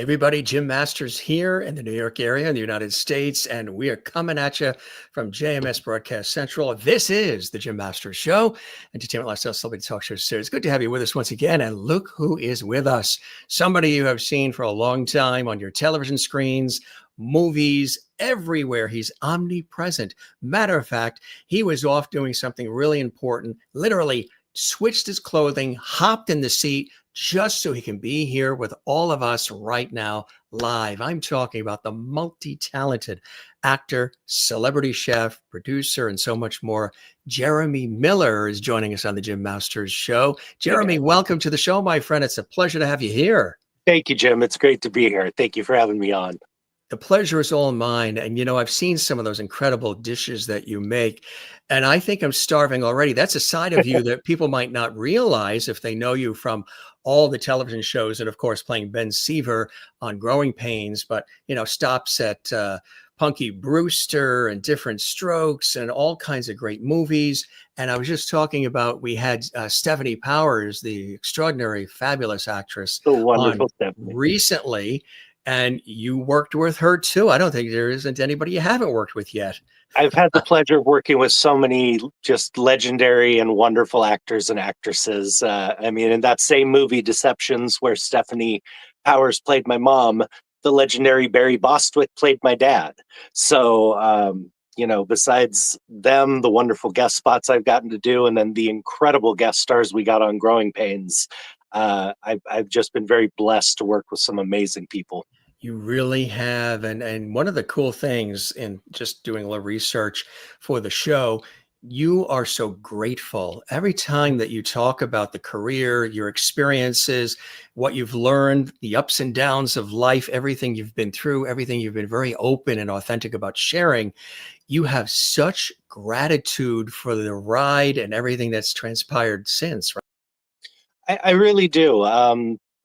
everybody, Jim Masters here in the New York area in the United States, and we are coming at you from JMS Broadcast Central. This is the Jim Masters Show, Entertainment Lifestyle Celebrity Talk Show series. Good to have you with us once again, and look who is with us. Somebody you have seen for a long time on your television screens, movies, everywhere. He's omnipresent. Matter of fact, he was off doing something really important, literally switched his clothing, hopped in the seat, just so he can be here with all of us right now live. I'm talking about the multi-talented actor, celebrity chef, producer, and so much more. Jeremy Miller is joining us on the Jim Masters Show. Jeremy, welcome to the show, my friend. It's a pleasure to have you here. Thank you, Jim. It's great to be here. Thank you for having me on. The pleasure is all mine. And, you know, I've seen some of those incredible dishes that you make, and I think I'm starving already. That's a side of you that people might not realize if they know you from all the television shows and, of course, playing Ben Seaver on Growing Pains, but, you know, stops at Punky Brewster and Different Strokes and all kinds of great movies. And I was just talking about, we had Stephanie Powers, the extraordinary, fabulous actress, wonderful on recently. And you worked with her too. I don't think there isn't anybody you haven't worked with yet. I've had the pleasure of working with so many just legendary and wonderful actors and actresses. I mean, in that same movie, Deceptions, where Stephanie Powers played my mom, the legendary Barry Bostwick played my dad. So, you know, besides them, the wonderful guest spots I've gotten to do, and then the incredible guest stars we got on Growing Pains, I've just been very blessed to work with some amazing people. You really have. And one of the cool things in just doing a little research for the show, you are so grateful every time that you talk about the career, your experiences, what you've learned, the ups and downs of life, everything you've been through, everything you've been very open and authentic about sharing. You have such gratitude for the ride and everything that's transpired since, right? I really do.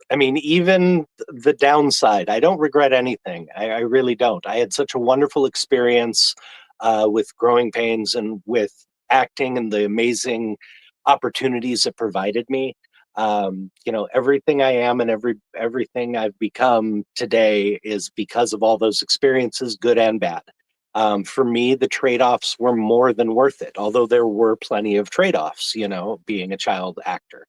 I mean, even the downside, I don't regret anything. I really don't. I had such a wonderful experience with Growing Pains and with acting and the amazing opportunities it provided me. You know, everything I am and everything I've become today is because of all those experiences, good and bad. For me, the trade-offs were more than worth it, although there were plenty of trade-offs, you know, being a child actor.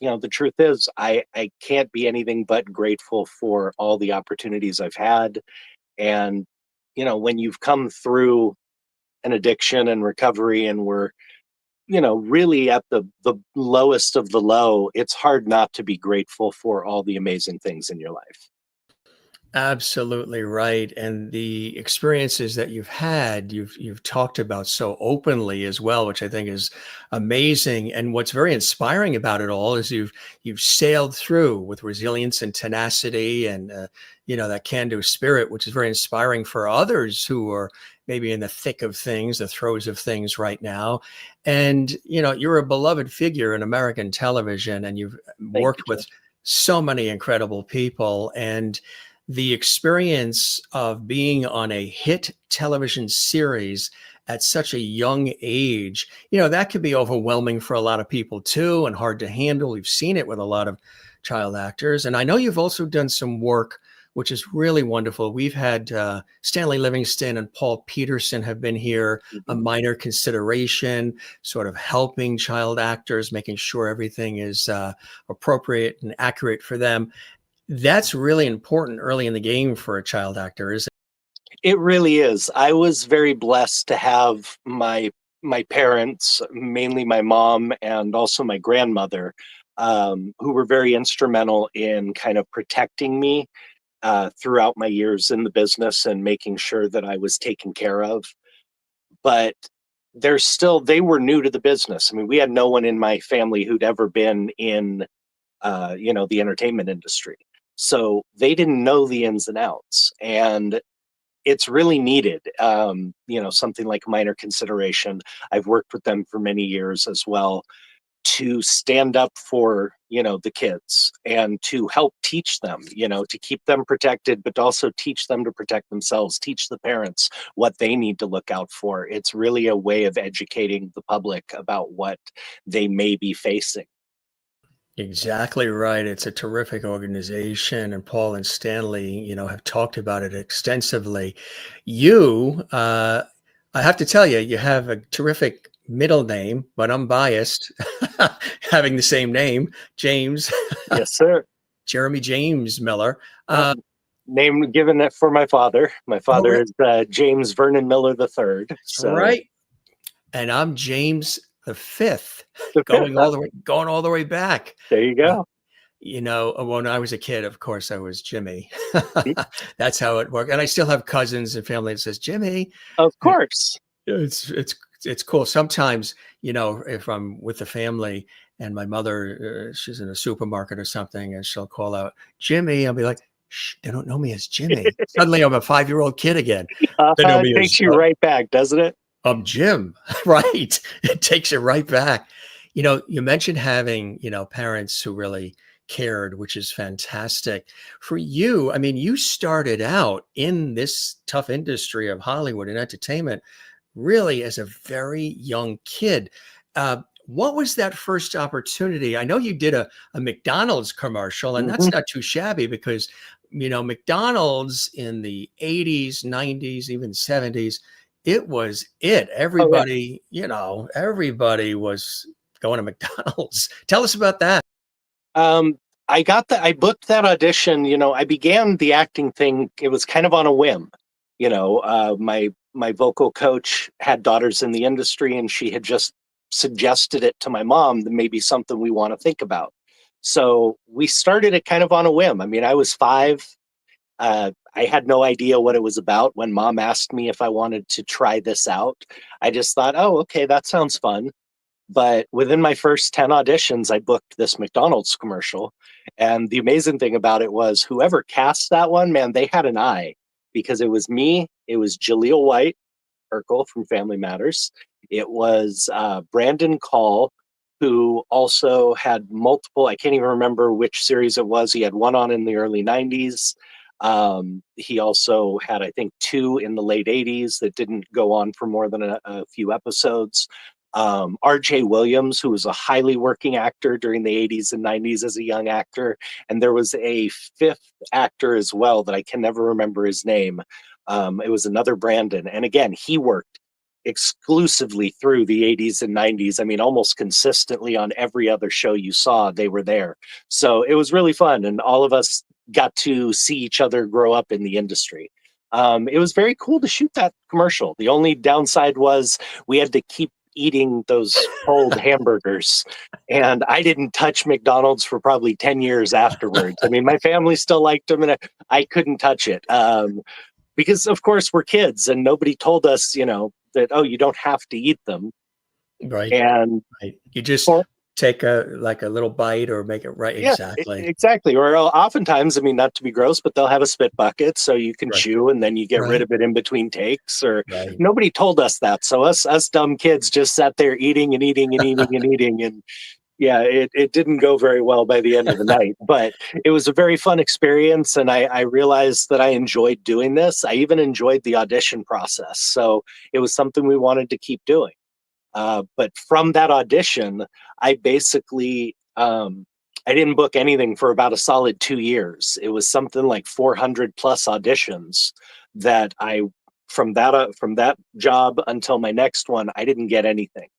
You know, the truth is, I can't be anything but grateful for all the opportunities I've had. And, you know, when you've come through an addiction and recovery and we're, you know, really at the lowest of the low, it's hard not to be grateful for all the amazing things in your life. Absolutely right. And the experiences that you've had, you've talked about so openly as well, which I think is amazing. And what's very inspiring about it all is you've sailed through with resilience and tenacity and you know, that can-do spirit, which is very inspiring for others who are maybe in the thick of things, the throes of things right now. And you know, you're a beloved figure in American television, and you've worked with so many incredible people. And the experience of being on a hit television series at such a young age, you know, that could be overwhelming for a lot of people too, and hard to handle. We've seen it with a lot of child actors. And I know you've also done some work, which is really wonderful. We've had Stanley Livingston and Paul Peterson have been here, A Minor Consideration, sort of helping child actors, making sure everything is appropriate and accurate for them. That's really important early in the game for a child actor, isn't it? It really is. I was very blessed to have my parents, mainly my mom and also my grandmother, who were very instrumental in kind of protecting me throughout my years in the business and making sure that I was taken care of. But they were new to the business. I mean, we had no one in my family who'd ever been in, you know, the entertainment industry. So they didn't know the ins and outs, and it's really needed. You know, something like Minor Consideration. I've worked with them for many years as well, to stand up for, you know, the kids and to help teach them, you know, to keep them protected, but also teach them to protect themselves, teach the parents what they need to look out for. It's really a way of educating the public about what they may be facing. Exactly right. It's a terrific organization, and Paul and Stanley, have talked about it extensively. You, I have to tell you, you have a terrific middle name, but I'm biased having the same name, James, Yes, sir. Jeremy James Miller. Yep. Uh, Name given it for my father. My oh, father is James Vernon Miller III. that's So right. And I'm James the fifth, the fifth. going all the way back. There you Uh, go. when I was a kid, of course, I was Jimmy. That's how it worked. And I still have cousins and family that says Jimmy. Of course. It's cool. Sometimes, if I'm with the family and my mother, she's in a supermarket or something, and she'll call out Jimmy, I'll be like, shh, they don't know me as Jimmy. Suddenly I'm a 5-year-old kid again. They know It me as takes you right back, doesn't it? Jim. Right. It takes it right back. You mentioned having, parents who really cared, which is fantastic. For you, I mean, you started out in this tough industry of Hollywood and entertainment really as a very young kid. What was that first opportunity? I know you did a McDonald's commercial, and that's Hmm. not too shabby because, McDonald's in the 80s, 90s, even 70s, it was it. Oh yeah. Everybody was going to McDonald's. Tell us about that. Um, I booked that audition. I began the acting thing. It was kind of on a whim. My vocal coach had daughters in the industry, and she had just suggested it to my mom that maybe something we want to think about. So we started it kind of on a whim. I mean, I was 5. I had no idea what it was about. When mom asked me if I wanted to try this out, I just thought, oh, okay, that sounds fun. But within my first 10 auditions, I booked this McDonald's commercial. And the amazing thing about it was whoever cast that one, man, they had an eye because it was me, it was Jaleel White, Urkel from Family Matters. It was Brandon Call, who also had multiple, I can't even remember which series it was. He had one on in the early 90s. He also had, I think, 2 in the late 80s that didn't go on for more than a few episodes. R.J. Williams, who was a highly working actor during the 80s and 90s as a young actor. And there was a 5th actor as well that I can never remember his name. It was another Brandon. And again, he worked exclusively through the 80s and 90s. I mean, almost consistently on every other show you saw, they were there. So it was really fun. And all of us got to see each other grow up in the industry. It was very cool to shoot that commercial. The only downside was we had to keep eating those cold hamburgers. And I didn't touch McDonald's for probably 10 years afterwards. I mean, my family still liked them, and I couldn't touch it. Because of course we're kids and nobody told us, that, oh, you don't have to eat them. Right. And Right. You just for, take a little bite or make it right. yeah, Exactly. exactly. Or oftentimes, I mean, not to be gross, but they'll have a spit bucket so you can Right. chew and then you get rid Right. of it in between takes. Or Right. nobody told us that. So us dumb kids just sat there eating and eating and eating and eating. And yeah, it didn't go very well by the end of the night, but it was a very fun experience. And I realized that I enjoyed doing this. I even enjoyed the audition process. So it was something we wanted to keep doing. But from that audition, I basically, I didn't book anything for about a solid 2 years. It was something like 400 plus auditions that from that job until my next one, I didn't get anything.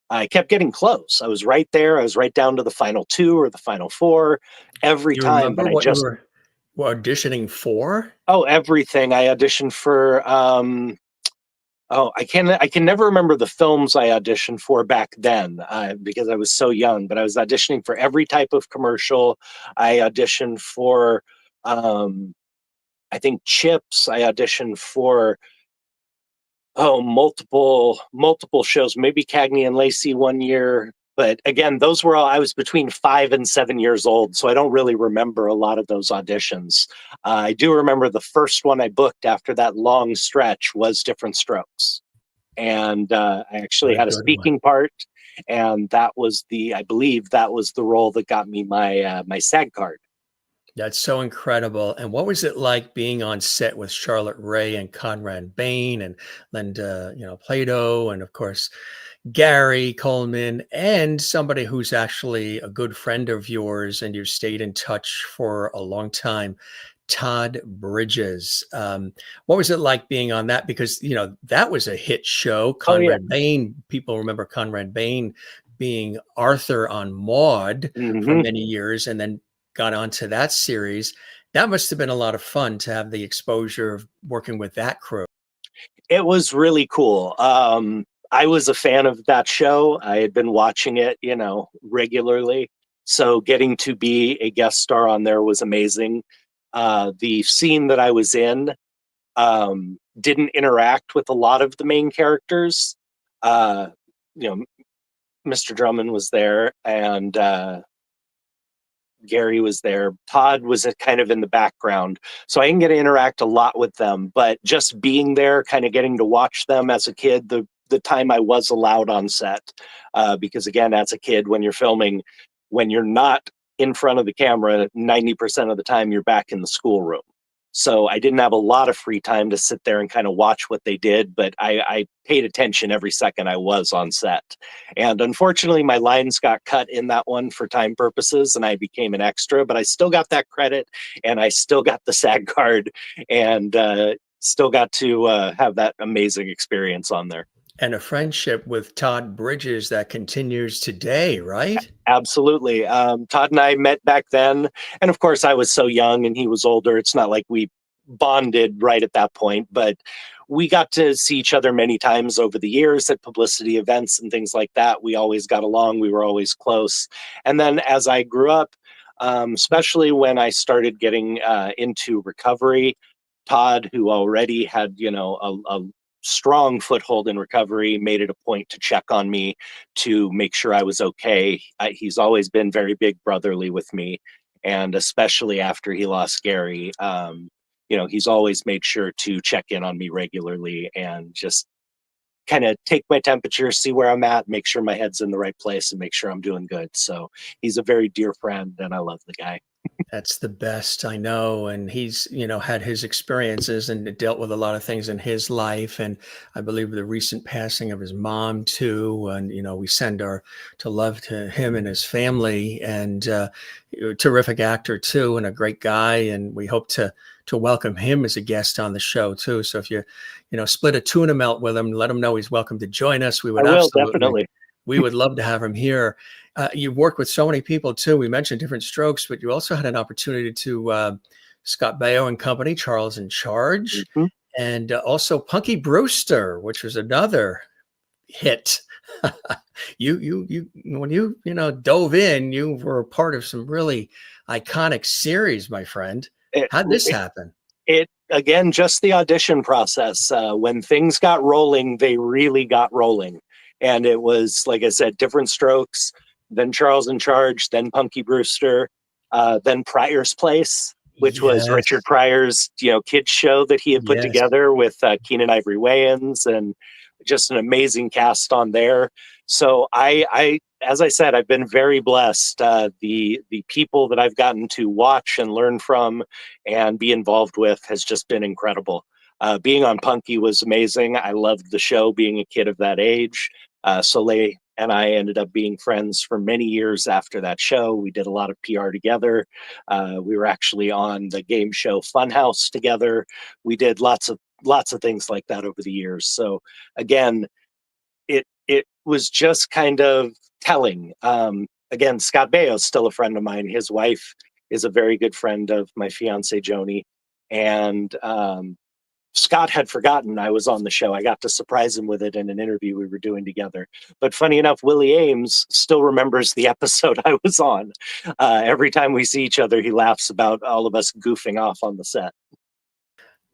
I kept getting close. I was right there. I was right down to the final 2 or the final 4 every You time, but remember I what you just, were auditioning for? oh, everything. I auditioned for, oh, I can never remember the films I auditioned for back then because I was so young, but I was auditioning for every type of commercial. I auditioned for, um, I think Chips. I auditioned for, oh, multiple shows, maybe Cagney and Lacey one year. But again, those were all, I was between 5 and 7 years old, so I don't really remember a lot of those auditions. I do remember the first one I booked after that long stretch was Different Strokes. And I actually What a had a good one. speaking part, and I believe that was the role that got me my SAG card. That's so incredible. And what was it like being on set with Charlotte Rae and Conrad Bain and Linda, Plato, and of course, Gary Coleman, and somebody who's actually a good friend of yours, and you've stayed in touch for a long time, Todd Bridges. What was it like being on that? Because, that was a hit show. Oh yeah. Conrad Bain, people remember Conrad Bain being Arthur on Maude for Hmm. many years, and then got onto that series. That must have been a lot of fun to have the exposure of working with that crew. It was really cool. I was a fan of that show. I had been watching it, regularly. So getting to be a guest star on there was amazing. The scene that I was in didn't interact with a lot of the main characters. Uh, you know, Mr. Drummond was there, and Gary was there. Todd was kind of in the background. So I didn't get to interact a lot with them, but just being there, kind of getting to watch them as a kid, the time I was allowed on set. Because again, as a kid, when you're filming, when you're not in front of the camera, 90% of the time you're back in the schoolroom. So I didn't have a lot of free time to sit there and kind of watch what they did, but I paid attention every second I was on set. And unfortunately, my lines got cut in that one for time purposes, and I became an extra, but I still got that credit, and I still got the SAG card, and still got to have that amazing experience on there. And a friendship with Todd Bridges that continues today, right? Absolutely. Todd and I met back then. And of course, I was so young and he was older. It's not like we bonded right at that point, but we got to see each other many times over the years at publicity events and things like that. We always got along. We were always close. And then as I grew up, especially when I started getting into recovery, Todd, who already had, a strong foothold in recovery, made it a point to check on me to make sure I was okay. He's always been very big brotherly with me, and especially after he lost Gary, he's always made sure to check in on me regularly and just kind of take my temperature, see where I'm at, make sure my head's in the right place, and make sure I'm doing good. So he's a very dear friend, and I love the guy. That's the best, I know. And he's, had his experiences and dealt with a lot of things in his life. And I believe the recent passing of his mom too. And, we send our to love to him and his family, and a terrific actor too, and a great guy. And we hope to welcome him as a guest on the show too. So if you, split a tuna melt with him, let him know he's welcome to join us. We would I will absolutely, definitely. we would love to have him here. You've worked with so many people too. We mentioned Different Strokes, but you also had an opportunity to Scott Baio and Company, Charles in Charge, Mhm. and also Punky Brewster, which was another hit. When you dove in, you were a part of some really iconic series, my friend. It, How'd this happen? it again, just the audition process. When things got rolling, they really got rolling. And it was, like I said, Different Strokes, then Charles in Charge, then Punky Brewster, then Pryor's Place, which was Yes, Richard Pryor's, kids show that he had put yes. together with Keenan Ivory Wayans, and just an amazing cast on there. So as I said, I've been very blessed. The people that I've gotten to watch and learn from and be involved with has just been incredible. Being on Punky was amazing. I loved the show, being a kid of that age. Soleil and I ended up being friends for many years after that show. We did a lot of PR together. We were actually on the game show Funhouse together. We did lots of things like that over the years. So again, it was just kind of telling. Again, Scott Baio is still a friend of mine. His wife is a very good friend of my fiance Joanie, and Scott had forgotten I was on the show. I got to surprise him with it in an interview we were doing together. But funny enough, Willie Ames still remembers the episode I was on. Every time we see each other, he laughs about all of us goofing off on the set.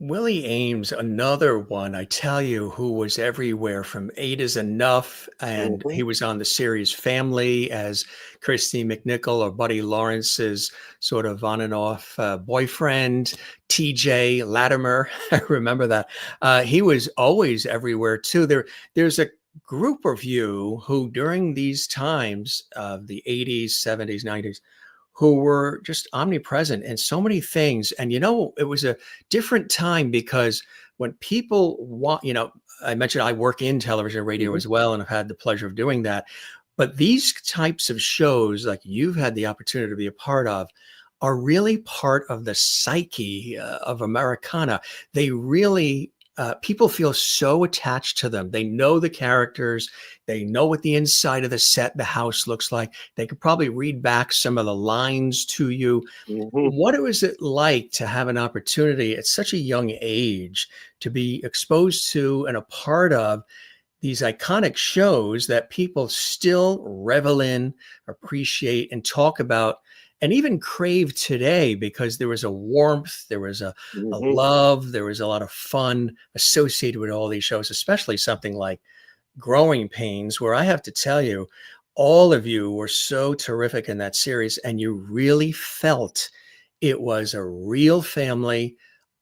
Willie Ames, another one, I tell you, who was everywhere from Eight is Enough. And Mhm. he was on the series Family as Christy McNichol or Buddy Lawrence's sort of on and off boyfriend, TJ Latimer. I remember that. He was always everywhere too. There's a group of you who during these times of the 80s, 70s, 90s, who were just omnipresent in so many things. And it was a different time because when people want, I mentioned I work in television and radio Mhm. as well, and I've had the pleasure of doing that. But these types of shows, like you've had the opportunity to be a part of, are really part of the psyche of Americana. They really, people feel so attached to them. They know the characters, they know what the inside of the set, the house looks like. They could probably read back some of the lines to you. Mhm. What was it like to have an opportunity at such a young age to be exposed to and a part of these iconic shows that people still revel in, appreciate, and talk about, and even crave today because there was a warmth, there was a Mhm. love, there was a lot of fun associated with all these shows, especially something like Growing Pains, where I have to tell you, all of you were so terrific in that series, and you really felt it was a real family,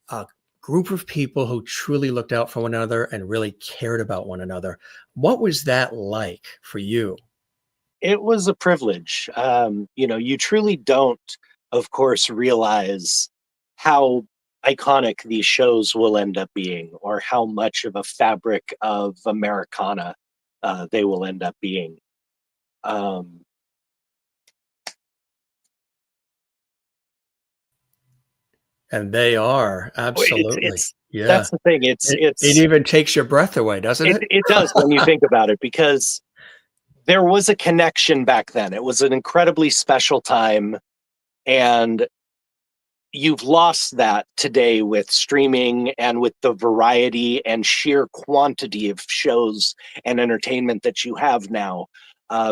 a group of people who truly looked out for one another and really cared about one another. What was that like for you? It was a privilege. You truly don't, of course, realize how iconic these shows will end up being, or how much of a fabric of Americana they will end up being. Um, And they are absolutely. it's Yeah. that's the thing. It even takes your breath away, doesn't it? It does when you think about it, because there was a connection back then. It was an incredibly special time, and you've lost that today with streaming and with the variety and sheer quantity of shows and entertainment that you have now.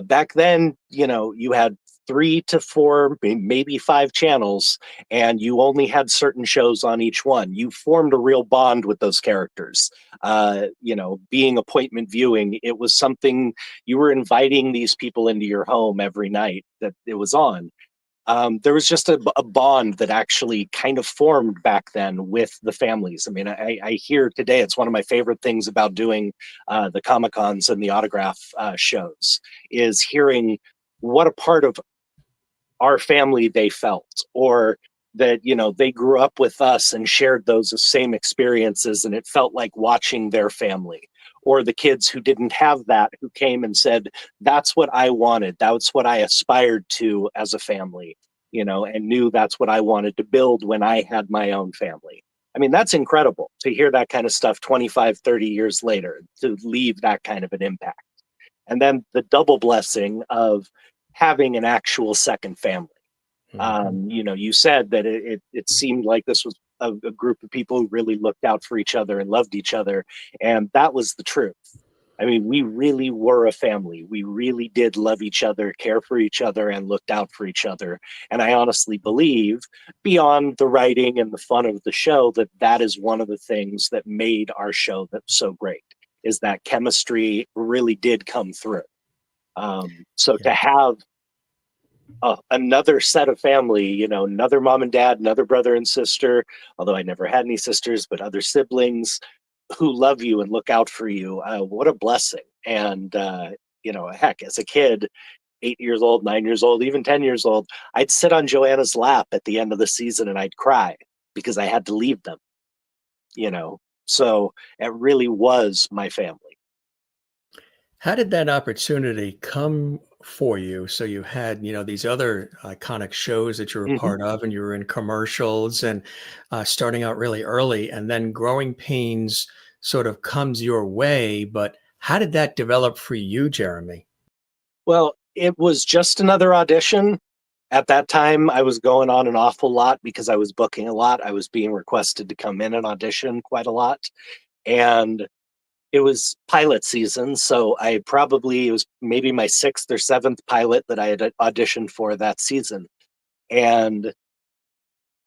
Back then, you had 3 to 4, maybe 5 channels, and you only had certain shows on each one. You formed a real bond with those characters. Being appointment viewing, it was something you were inviting these people into your home every night that it was on. There was just a bond that actually kind of formed back then with the families. I mean, I hear today it's one of my favorite things about doing the Comic Cons and the autograph shows is hearing what a part of our family they felt, or that they grew up with us and shared those same experiences, and it felt like watching their family. Or the kids who didn't have that, who came and said, that's what I wanted, that's what I aspired to as a family, and knew that's what I wanted to build when I had my own family. I mean, that's incredible to hear that kind of stuff 25, 30 years later, to leave that kind of an impact. And then the double blessing of having an actual second family. Mhm. You said that it seemed like this was a group of people who really looked out for each other and loved each other, and that was the truth. I mean, we really were a family. We really did love each other, care for each other, and looked out for each other. And I honestly believe, beyond the writing and the fun of the show, that that is one of the things that made our show that so great. Is that chemistry really did come through. So to Yeah. have another set of family, another mom and dad, another brother and sister, although I never had any sisters, but other siblings who love you and look out for you. What a blessing. And, heck, as a kid, 8 years old, 9 years old, even 10 years old, I'd sit on Joanna's lap at the end of the season and I'd cry because I had to leave them, you know. So it really was my family. How did that opportunity come for you? So you had, these other iconic shows that you were a Mhm. part of, and you were in commercials and starting out really early, and then Growing Pains sort of comes your way. But how did that develop for you, Jeremy? Well, it was just another audition. At that time, I was going on an awful lot because I was booking a lot. I was being requested to come in and audition quite a lot. And it was pilot season. So it was maybe my sixth or seventh pilot that I had auditioned for that season. And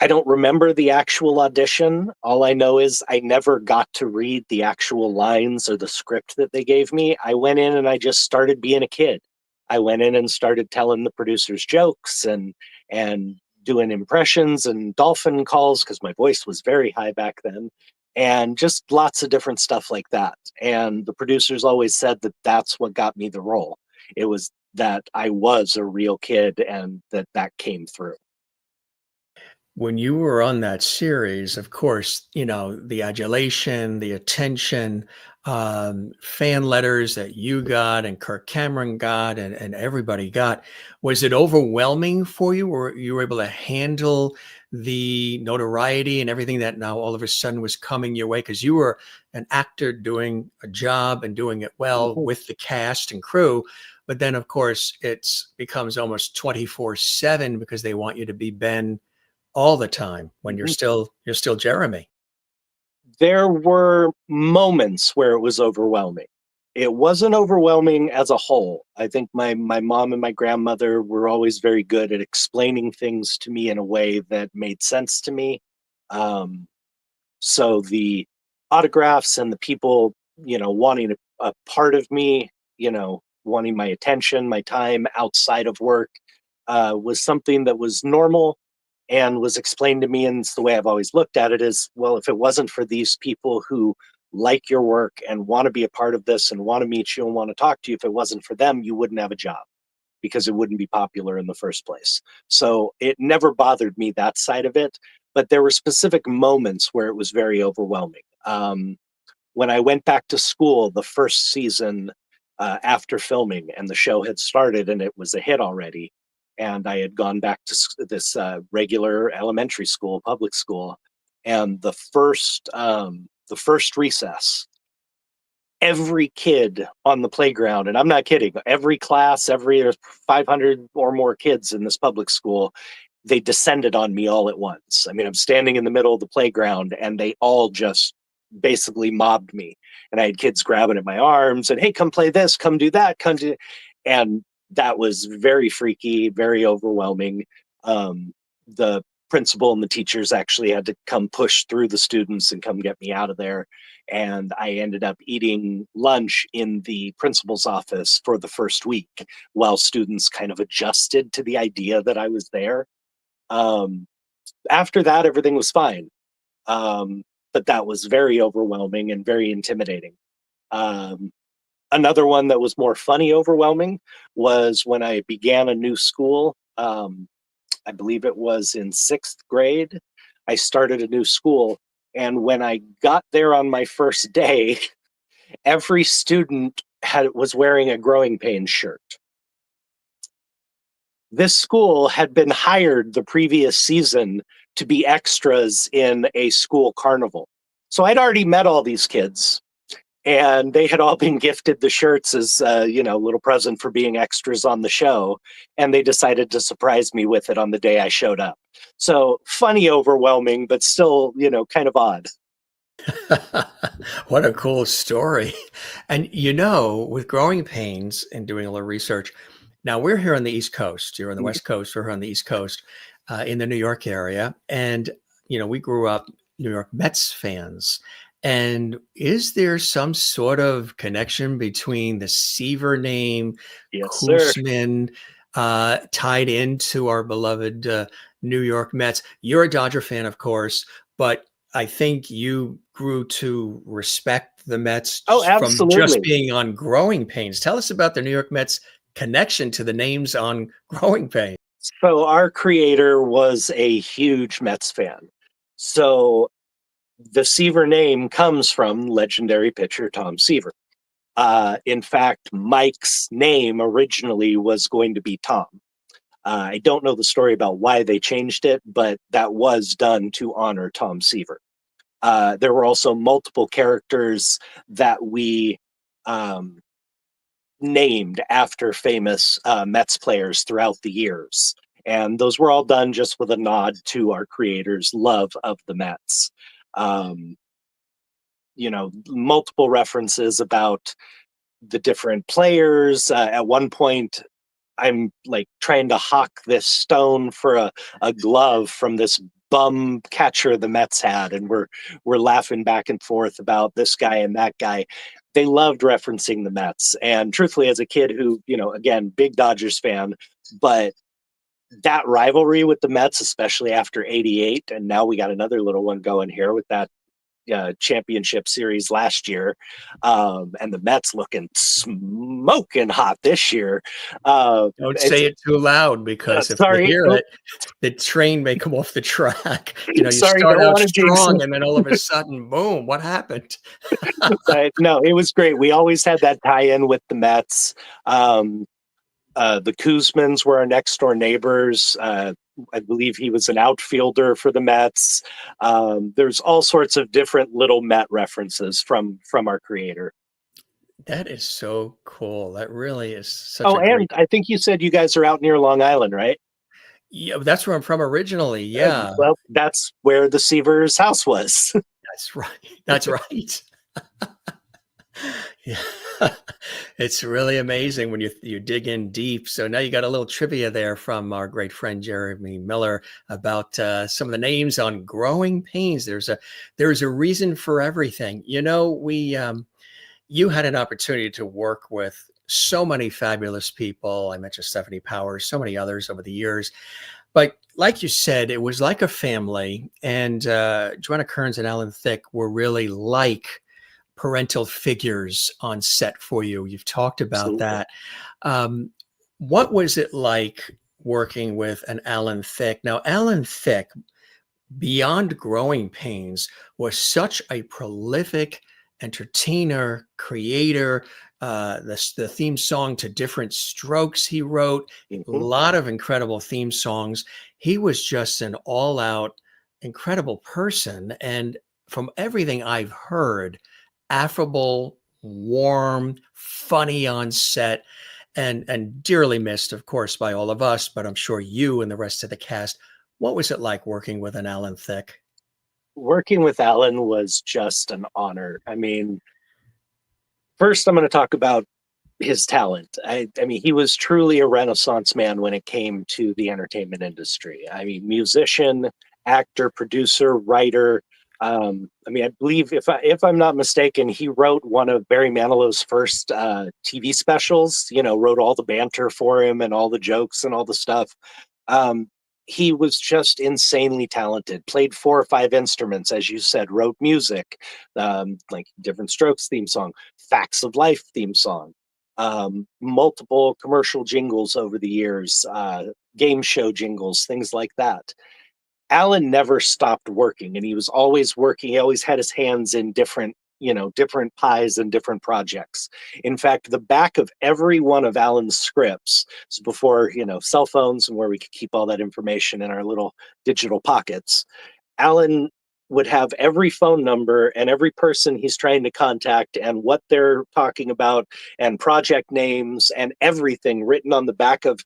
I don't remember the actual audition. All I know is I never got to read the actual lines or the script that they gave me. I went in and I just started being a kid. I went in and started telling the producers jokes and doing impressions and dolphin calls because my voice was very high back then, and just lots of different stuff like that. And the producers always said that that's what got me the role. It was that I was a real kid and that came through. when you were on that series, of course, the adulation, the attention, fan letters that you got and Kirk Cameron got and everybody got, was it overwhelming for you, or you were able to handle the notoriety and everything that now all of a sudden was coming your way? Because you were an actor doing a job and doing it well Mhm. with the cast and crew. But then, of course, it's becomes almost 24/7 because they want you to be Ben all the time when Mhm. you're still Jeremy. There were moments where it was overwhelming. It wasn't overwhelming as a whole. I think my mom and my grandmother were always very good at explaining things to me in a way that made sense to me. Um, so the autographs and the people, wanting a part of me, wanting my attention, my time outside of work, was something that was normal and was explained to me. And it's the way I've always looked at it is, well, if it wasn't for these people who like your work and want to be a part of this and want to meet you and want to talk to you, if it wasn't for them, you wouldn't have a job because it wouldn't be popular in the first place. So it never bothered me, that side of it. But there were specific moments where it was very overwhelming. When I went back to school the first season, after filming, and the show had started and it was a hit already, and I had gone back to this regular elementary school, public school, and the first recess, every kid on the playground, and I'm not kidding, every class, there's 500 or more kids in this public school, they descended on me all at once. I mean, I'm standing in the middle of the playground and they all just basically mobbed me. And I had kids grabbing at my arms and, hey, come play this, come do that, come do. And that was very freaky, very overwhelming. The principal and the teachers actually had to come push through the students and come get me out of there. And I ended up eating lunch in the principal's office for the first week while students kind of adjusted to the idea that I was there. um, After that, everything was fine. But that was very overwhelming and very intimidating. Um, Another one that was more funny overwhelming was when I began a new school. I believe it was in sixth grade. I started a new school. And when I got there on my first day, every student was wearing a Growing Pains shirt. This school had been hired the previous season to be extras in a school carnival. So I'd already met all these kids, and they had all been gifted the shirts as a little present for being extras on the show. And they decided to surprise me with it on the day I showed up. So funny, overwhelming, but still, kind of odd. What a cool story. And with growing pains and doing a little research, now we're here on the East Coast. You're on the West Coast, we're here on the East Coast, in the New York area. And, we grew up New York Mets fans. And is there some sort of connection between the Seaver name, Yes, sir. Koosman, tied into our beloved New York Mets? You're a Dodger fan, of course, but I think you grew to respect the Mets Oh, from just absolutely. being on Growing Pains. Tell us about the New York Mets connection to the names on Growing Pains. So our creator was a huge Mets fan. So the Seaver name comes from legendary pitcher Tom Seaver. In fact, Mike's name originally was going to be Tom. I don't know the story about why they changed it, but that was done to honor Tom Seaver. There were also multiple characters that we um, named after famous Mets players throughout the years. And those were all done just with a nod to our creator's love of the Mets. Um, Multiple references about the different players. At one point, I'm like trying to hawk this stone for a glove from this bum catcher the Mets had, and we're laughing back and forth about this guy and that guy. They loved referencing the Mets, and truthfully, as a kid who, again, big Dodgers fan, but that rivalry with the Mets, especially after '88, and now we got another little one going here with that, championship series last year, and the Mets looking smoking hot this year. Don't say it too loud, because if they Sorry, hear it, the train may come off the track. You sorry, start don't out want to jinx strong, it. and then all of a sudden, boom, what happened? But no, it was great. We always had that tie-in with the Mets. The Kuzmans were our next door neighbors. I believe he was an outfielder for the Mets. There's all sorts of different little Met references from our creator. That is so cool. That really is such Oh, a and great. I think you said you guys are out near Long Island, right? Yeah, that's where I'm from originally. Yeah, Well, that's where the Seaver's house was. that's right. That's right. Yeah. It's really amazing when you dig in deep. So now you got a little trivia there from our great friend Jeremy Miller about some of the names on Growing Pains. There's a reason for everything. We you had an opportunity to work with so many fabulous people. I mentioned Stephanie Powers, so many others over the years. But like you said, it was like a family, and Joanna Kearns and Alan Thicke were really like parental figures on set for you. You've talked about Absolutely. that. Um, what was it like working with an Alan Thicke? Now, Alan Thicke, beyond Growing Pains, was such a prolific entertainer, creator. The theme song to Different Strokes he wrote, a Mhm. lot of incredible theme songs. He was just an all-out incredible person. And from everything I've heard, affable, warm, funny on set, and dearly missed, of course, by all of us, but I'm sure you and the rest of the cast. What was it like working with an Alan Thicke? Working with Alan was just an honor. I mean, first I'm going to talk about his talent. I mean, he was truly a renaissance man when it came to the entertainment industry. I mean, musician, actor, producer, writer. I mean, I believe if I'm not mistaken, he wrote one of Barry Manilow's first TV specials. Wrote all the banter for him and all the jokes and all the stuff. Um, he was just insanely talented. Played 4 or 5 instruments, as you said. Wrote music, like Different Strokes theme song, Facts of Life theme song, multiple commercial jingles over the years, game show jingles, things like that. Alan never stopped working, and he was always working. He always had his hands in different pies and different projects. In fact, the back of every one of Alan's scripts, so before, cell phones and where we could keep all that information in our little digital pockets, Alan would have every phone number and every person he's trying to contact and what they're talking about and project names and everything written on the back of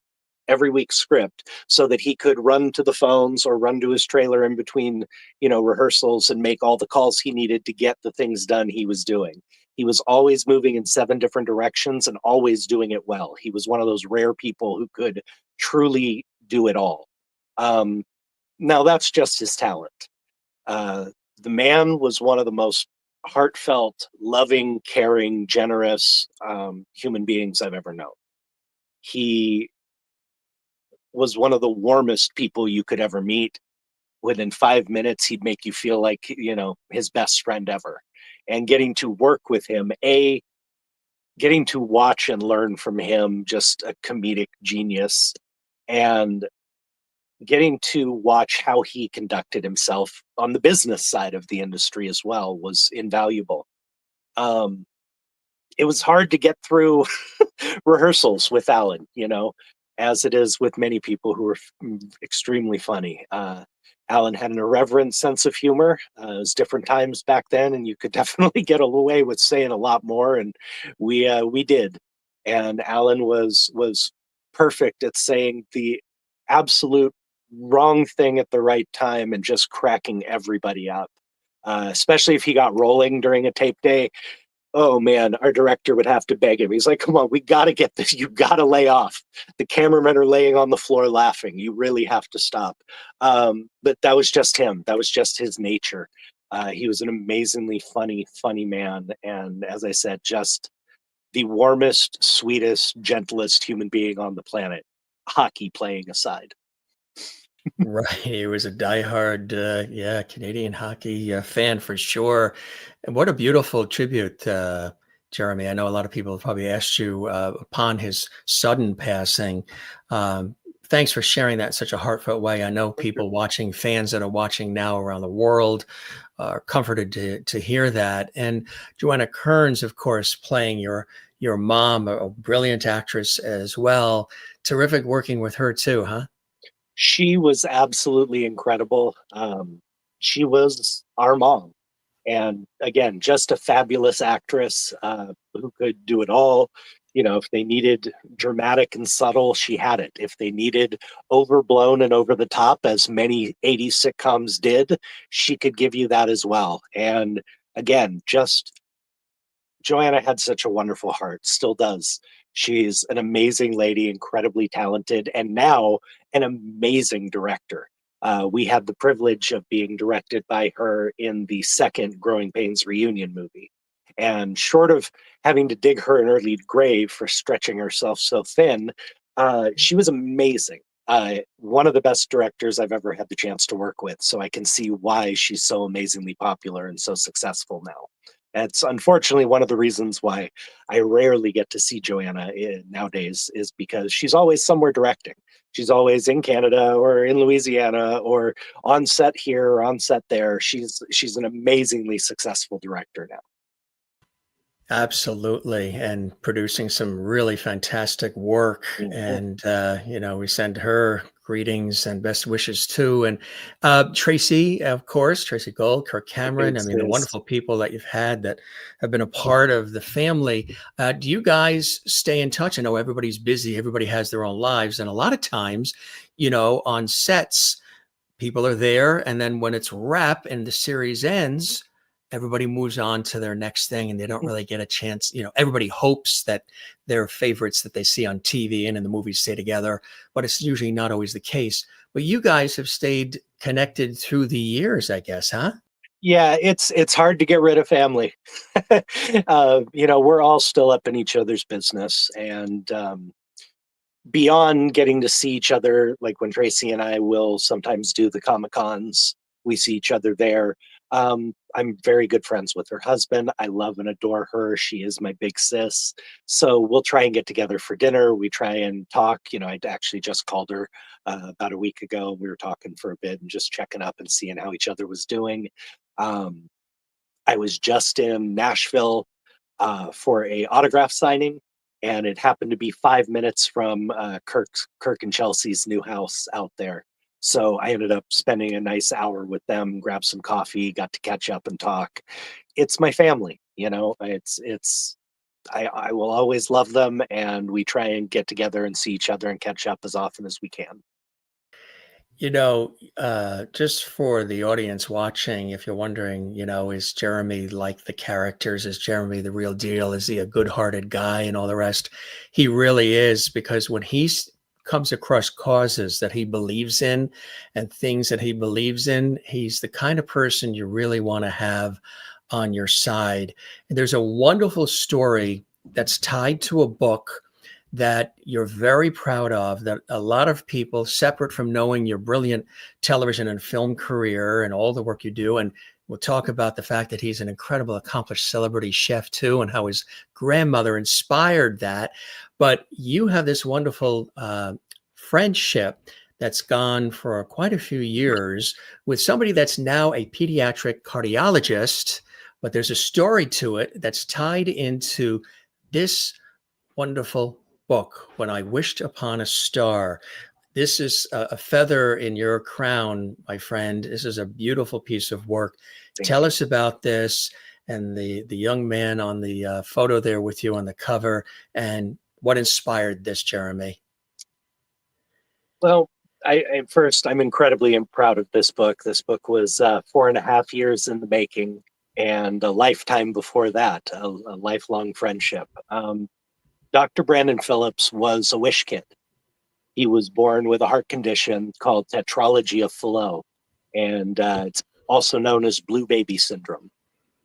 every week's script so that he could run to the phones or run to his trailer in between, rehearsals and make all the calls he needed to get the things done he was doing. He was always moving in 7 different directions and always doing it well. He was one of those rare people who could truly do it all. Now that's just his talent. Uh, the man was one of the most heartfelt, loving, caring, generous human beings I've ever known. He was one of the warmest people you could ever meet. Within 5 minutes, he'd make you feel like, his best friend ever. And getting to work with him, getting to watch and learn from him, just a comedic genius, and getting to watch how he conducted himself on the business side of the industry as well was invaluable. Um, it was hard to get through rehearsals with Alan, as it is with many people who are extremely funny. Alan had an irreverent sense of humor. It was different times back then, and you could definitely get away with saying a lot more, and we did. And Alan was perfect at saying the absolute wrong thing at the right time and just cracking everybody up. Especially if he got rolling during a tape day, oh man, our director would have to beg him. He's like, come on, we got to get this. You got to lay off. The cameramen are laying on the floor laughing. You really have to stop. But that was just him. That was just his nature. He was an amazingly funny man. And as I said, just the warmest, sweetest, gentlest human being on the planet, hockey playing aside. Right. He was a diehard, yeah, Canadian hockey fan for sure. And what a beautiful tribute, Jeremy. I know a lot of people have probably asked you upon his sudden passing. Um, Thanks for sharing that in such a heartfelt way. I know people watching, fans that are watching now around the world, are comforted to hear that. And Joanna Kearns, of course, playing your mom, a brilliant actress as well. Terrific working with her too, huh? She was absolutely incredible. She was our mom. And again, just a fabulous actress who could do it all. You know, if they needed dramatic and subtle, she had it. If they needed overblown and over the top, as many 80s sitcoms did, she could give you that as well. And again, just Joanna had such a wonderful heart, still does. She's an amazing lady, incredibly talented, and now an amazing director. We had the privilege of being directed by her in the second Growing Pains reunion movie. And short of having to dig her an early grave for stretching herself so thin, she was amazing. One of the best directors I've ever had the chance to work with. So I can see why she's so amazingly popular and so successful now. It's unfortunately one of the reasons why I rarely get to see Joanna nowadays is because she's always somewhere directing. She's always in Canada or in Louisiana or on set here or on set there. She's an amazingly successful director now. Absolutely, and producing some really fantastic work. Mhm. And we send her greetings and best wishes too. And Tracy, of course, Tracy Gold, Kirk Cameron. I mean, the It's wonderful people that you've had that have been a part of the family. Do you guys stay in touch? I know everybody's busy, everybody has their own lives, and a lot of times, on sets people are there, and then when it's wrap and the series ends, everybody moves on to their next thing, and they don't really get a chance. Everybody hopes that their favorites that they see on TV and in the movies stay together, but it's usually not always the case. But you guys have stayed connected through the years, I guess, huh? Yeah, it's hard to get rid of family. We're all still up in each other's business, and beyond getting to see each other, like when Tracy and I will sometimes do the Comic Cons, we see each other there. I'm very good friends with her husband. I love and adore her. She is my big sis. So we'll try and get together for dinner. We try and talk. I actually just called her about a week ago. We were talking for a bit and just checking up and seeing how each other was doing. Um, I was just in Nashville for a autograph signing, and it happened to be 5 minutes from Kirk and Chelsea's new house out there. So I ended up spending a nice hour with them, grabbed some coffee, got to catch up and talk. It's my family, It's I will always love them, and we try and get together and see each other and catch up as often as we can. Just for the audience watching, if you're wondering, is Jeremy like the characters? Is Jeremy the real deal? Is he a good-hearted guy and all the rest? He really is, because when comes across causes that he believes in and things that he believes in, he's the kind of person you really want to have on your side. And there's a wonderful story that's tied to a book that you're very proud of, that a lot of people, separate from knowing your brilliant television and film career and all the work you do, and we'll talk about the fact that he's an incredible, accomplished celebrity chef too, and how his grandmother inspired that. But you have this wonderful friendship that's gone for quite a few years with somebody that's now a pediatric cardiologist, but there's a story to it that's tied into this wonderful book, When I Wished Upon a Star. This is a feather in your crown, my friend. This is a beautiful piece of work. Thank Tell you. us about this and the young man on the photo there with you on the cover, and what inspired this, Jeremy. Well, first, I'm incredibly proud of this book. This book was 4.5 years in the making, and a lifetime before that, a lifelong friendship. Dr. Brandon Phillips was a wish kid. He was born with a heart condition called tetralogy of Fallot, and it's also known as blue baby syndrome.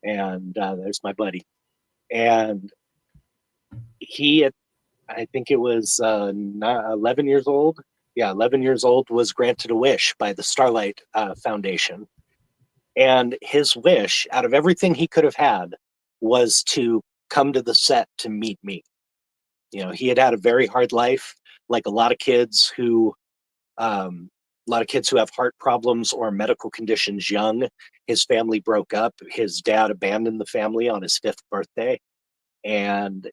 And there's my buddy. And he, I think it was 11 years old, Yeah, 11 years old, was granted a wish by the Starlight Foundation. And his wish, out of everything he could have had, was to come to the set to meet me. He had had a very hard life, like a lot of kids who have heart problems or medical conditions young. His family broke up. His dad abandoned the family on his 5th birthday. And,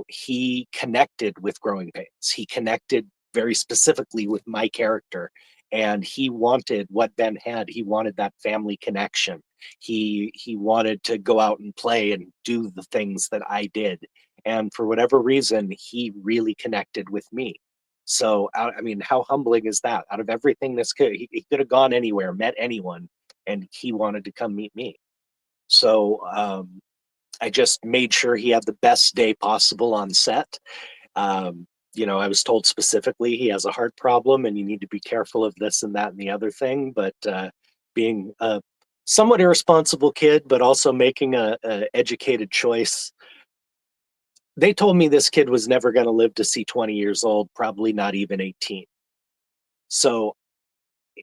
he connected with Growing Pains. He connected very specifically with my character. And he wanted what Ben had. He wanted that family connection. He wanted to go out and play and do the things that I did. And for whatever reason, he really connected with me. So, I mean, how humbling is that? Out of everything he could have gone anywhere, met anyone, and he wanted to come meet me. So I just made sure he had the best day possible on set. I was told specifically he has a heart problem and you need to be careful of this and that and the other thing. But being a somewhat irresponsible kid, but also making a educated choice, they told me this kid was never going to live to see 20 years old, probably not even 18. So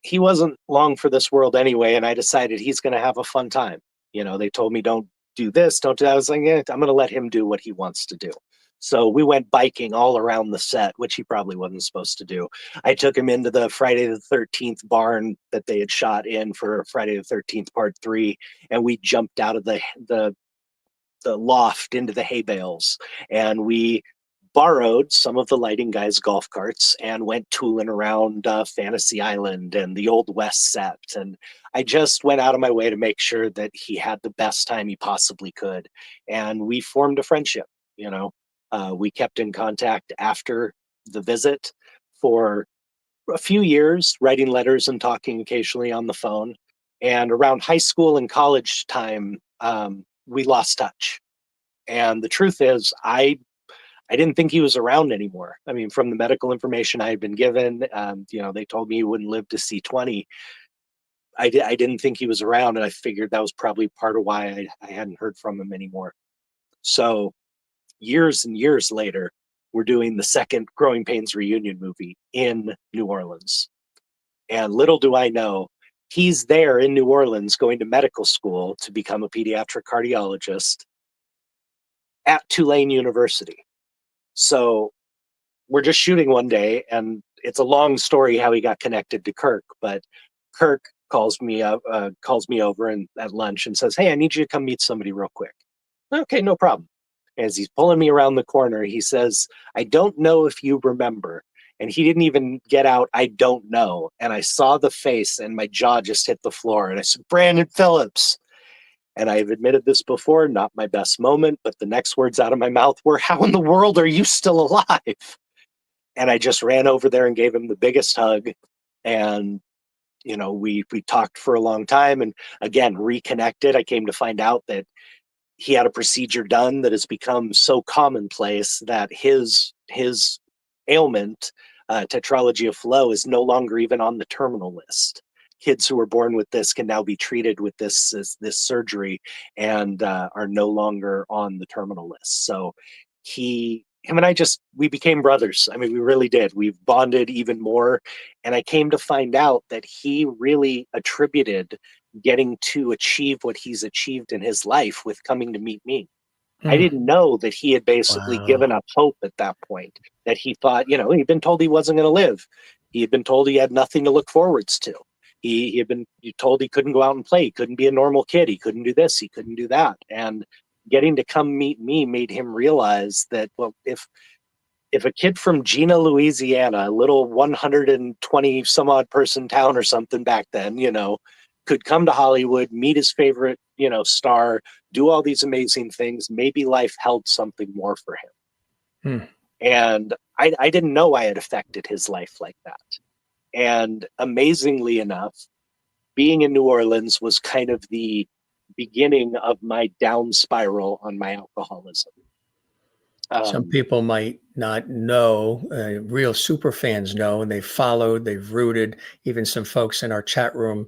he wasn't long for this world anyway, and I decided he's going to have a fun time. They told me don't do this, don't do that. I was like, yeah, I'm going to let him do what he wants to do. So we went biking all around the set, which he probably wasn't supposed to do. I took him into the Friday the 13th barn that they had shot in for Friday the 13th Part 3, and we jumped out of the loft into the hay bales, and we borrowed some of the lighting guys' golf carts and went tooling around Fantasy Island and the Old West set. And I just went out of my way to make sure that he had the best time he possibly could. And we formed a friendship. We kept in contact after the visit for a few years, writing letters and talking occasionally on the phone. And around high school and college time, we lost touch. And the truth is, I didn't think he was around anymore. I mean, from the medical information I had been given, they told me he wouldn't live to see 20. I didn't think he was around, and I figured that was probably part of why I hadn't heard from him anymore. So years and years later, we're doing the second Growing Pains reunion movie in New Orleans. And little do I know, he's there in New Orleans going to medical school to become a pediatric cardiologist at Tulane University. So we're just shooting one day, and it's a long story how he got connected to Kirk, but Kirk calls me over and at lunch and says, "Hey, I need you to come meet somebody real quick." Okay, no problem. As he's pulling me around the corner, he says, "I don't know if you remember." And he didn't even get out, "I don't know." And I saw the face and my jaw just hit the floor. And I said, "Brandon Phillips." And I've admitted this before, not my best moment, but the next words out of my mouth were, "How in the world are you still alive?" And I just ran over there and gave him the biggest hug. And, we talked for a long time and again, reconnected. I came to find out that he had a procedure done that has become so commonplace that his ailment, tetralogy of flow, is no longer even on the terminal list. Kids who are born with this can now be treated with this surgery and are no longer on the terminal list. So him and I we became brothers. I mean, we really did. We've bonded even more. And I came to find out that he really attributed getting to achieve what he's achieved in his life with coming to meet me. I didn't know that he had basically given up hope at that point, that he thought, he'd been told he wasn't going to live. He had been told he had nothing to look forwards to. He had been told he couldn't go out and play. He couldn't be a normal kid. He couldn't do this. He couldn't do that. And getting to come meet me made him realize that, well, if a kid from Gina, Louisiana, a little 120 some odd person town or something back then, could come to Hollywood, meet his favorite, star, do all these amazing things, maybe life held something more for him. And I didn't know I had affected his life like that. And amazingly enough, being in New Orleans was kind of the beginning of my down spiral on my alcoholism. Some people might not know, real super fans know, and they've followed, they've rooted, even some folks in our chat room,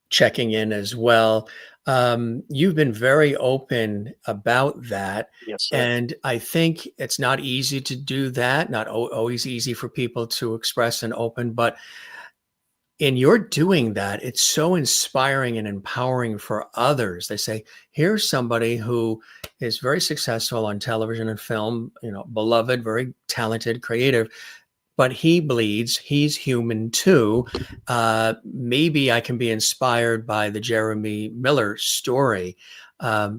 checking in as well. You've been very open about that. Yes, sir. And I think it's not easy to do that, not always easy for people to express and open, but in your doing that, it's so inspiring and empowering for others. They say, here's somebody who is very successful on television and film, beloved, very talented, creative, but he bleeds. He's human too. Maybe I can be inspired by the Jeremy Miller story,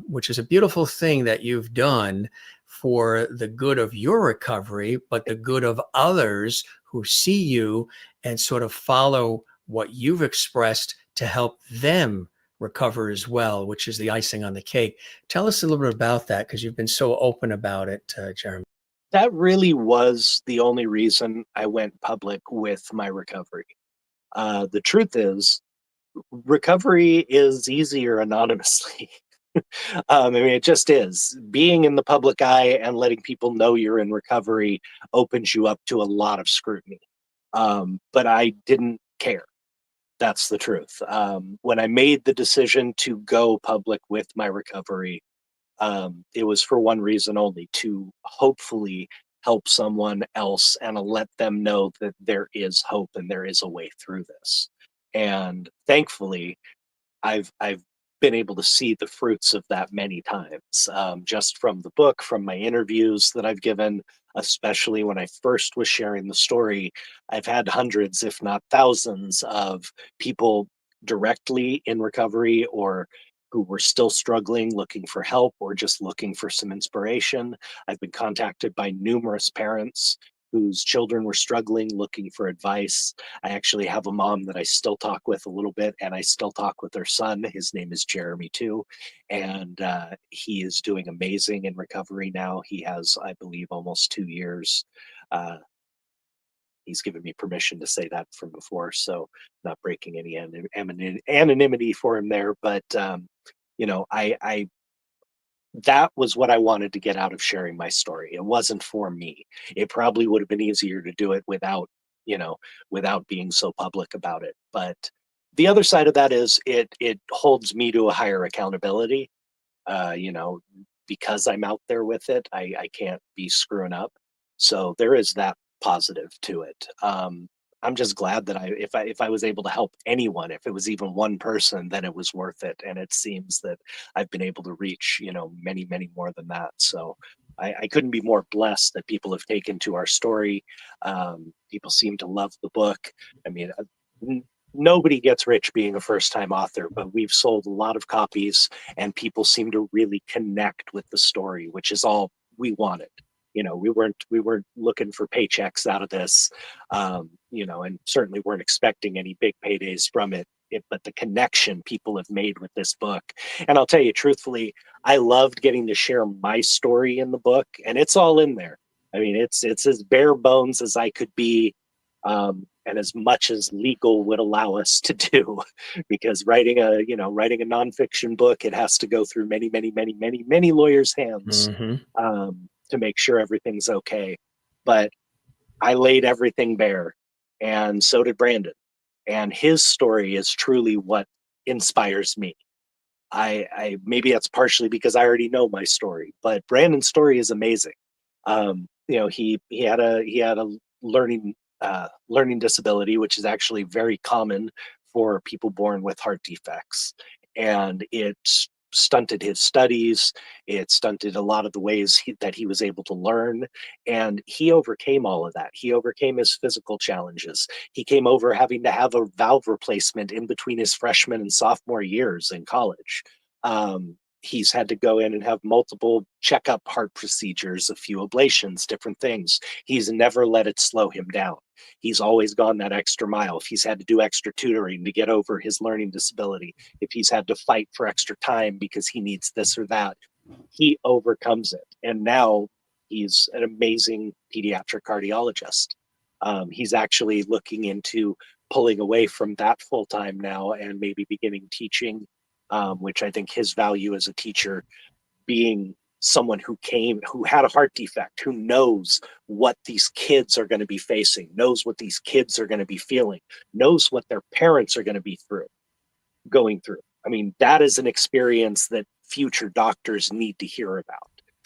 which is a beautiful thing that you've done for the good of your recovery, but the good of others who see you and sort of follow what you've expressed to help them recover as well, which is the icing on the cake. Tell us a little bit about that because you've been so open about it, Jeremy. That really was the only reason I went public with my recovery. The truth is, recovery is easier anonymously. I mean, it just is. Being in the public eye and letting people know you're in recovery opens you up to a lot of scrutiny. But I didn't care. That's the truth. When I made the decision to go public with my recovery, it was for one reason only, to hopefully help someone else and let them know that there is hope and there is a way through this. And thankfully, I've been able to see the fruits of that many times, just from the book, from my interviews that I've given, especially when I first was sharing the story. I've had hundreds, if not thousands, of people directly in recovery or who were still struggling, looking for help, or just looking for some inspiration. I've been contacted by numerous parents whose children were struggling, looking for advice. I actually have a mom that I still talk with a little bit, and I still talk with her son. His name is Jeremy too, and he is doing amazing in recovery now. He has, I believe, almost 2 years. Uh, he's given me permission to say that from before, so not breaking any anonymity for him there. But I that was what I wanted to get out of sharing my story. It wasn't for me. It probably would have been easier to do it you know, without being so public about it. But the other side of that is it holds me to a higher accountability. Uh, you know, because I'm out there with it, I can't be screwing up. So there is that positive to it. I'm just glad that if I was able to help anyone, if it was even one person, then it was worth it. And it seems that I've been able to reach, many, many more than that. So I couldn't be more blessed that people have taken to our story. People seem to love the book. I mean, n- nobody gets rich being a first time author, but we've sold a lot of copies and people seem to really connect with the story, which is all we wanted. We weren't looking for paychecks out of this, and certainly weren't expecting any big paydays from it, but the connection people have made with this book. And I'll tell you truthfully, I loved getting to share my story in the book, and it's all in there. I mean, it's as bare bones as I could be, and as much as legal would allow us to do, because writing a nonfiction book, it has to go through many, many, many, many, many lawyers' hands, Mm-hmm. to make sure everything's okay. But I laid everything bare, and so did Brandon. And his story is truly what inspires me. I maybe that's partially because I already know my story, but Brandon's story is amazing. He had a learning disability, which is actually very common for people born with heart defects, and it stunted his studies. It stunted a lot of the ways that he was able to learn, and he overcame all of that. He overcame his physical challenges. He came over having to have a valve replacement in between his freshman and sophomore years in college. He's had to go in and have multiple checkup heart procedures, a few ablations, different things. He's never let it slow him down. He's always gone that extra mile. If he's had to do extra tutoring to get over his learning disability, if he's had to fight for extra time because he needs this or that, he overcomes it. And now he's an amazing pediatric cardiologist. He's actually looking into pulling away from that full time now and maybe beginning teaching, which I think his value as a teacher, being someone who had a heart defect, who knows what these kids are going to be facing, knows what these kids are going to be feeling, knows what their parents are going to be going through. I mean, that is an experience that future doctors need to hear about.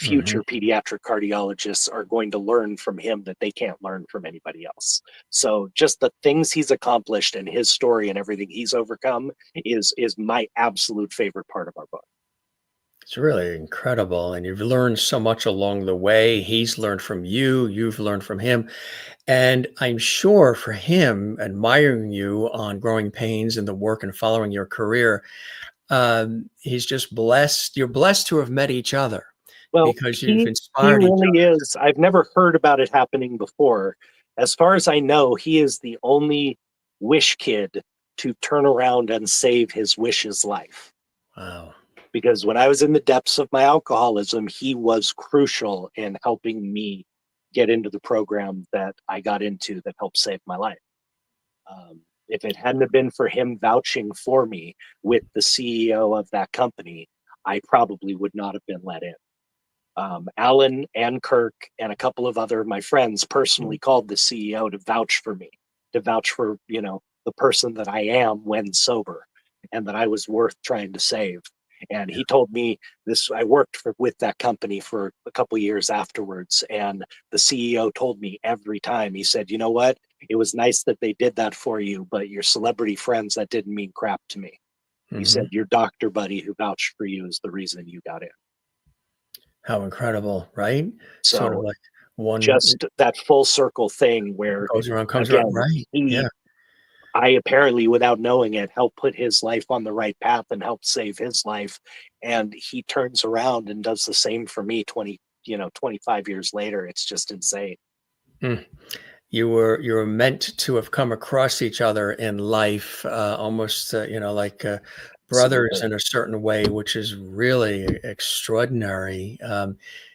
Mhm. Future pediatric cardiologists are going to learn from him that they can't learn from anybody else. So just the things he's accomplished and his story and everything he's overcome is my absolute favorite part of our book. It's really incredible, and you've learned so much along the way. He's learned from you, you've learned from him, and I'm sure for him, admiring you on Growing Pains and the work and following your career, he's just blessed. You're blessed to have met each other Well, because you've he inspired each really other. is. I've never heard about it happening before. As far as I know, he is the only wish kid to turn around and save his wish's life. Wow. Because when I was in the depths of my alcoholism, he was crucial in helping me get into the program that I got into that helped save my life. If it hadn't have been for him vouching for me with the CEO of that company, I probably would not have been let in. Alan and Kirk and a couple of other my friends personally called the CEO to vouch for me, to vouch for, the person that I am when sober and that I was worth trying to save. And he told me this. I worked with that company for a couple of years afterwards, and the CEO told me every time, he said, "You know what? It was nice that they did that for you, but your celebrity friends, that didn't mean crap to me." He Mhm. said, "Your doctor buddy who vouched for you is the reason you got in." How incredible, right? Sort of So like one just that full circle thing where, goes around, comes around, again, right? he Yeah. I apparently, without knowing it, helped put his life on the right path and helped save his life. And he turns around and does the same for me 25 years later. It's just insane. Mm. You were meant to have come across each other in life, almost, like brothers Absolutely. in a certain way, which is really extraordinary.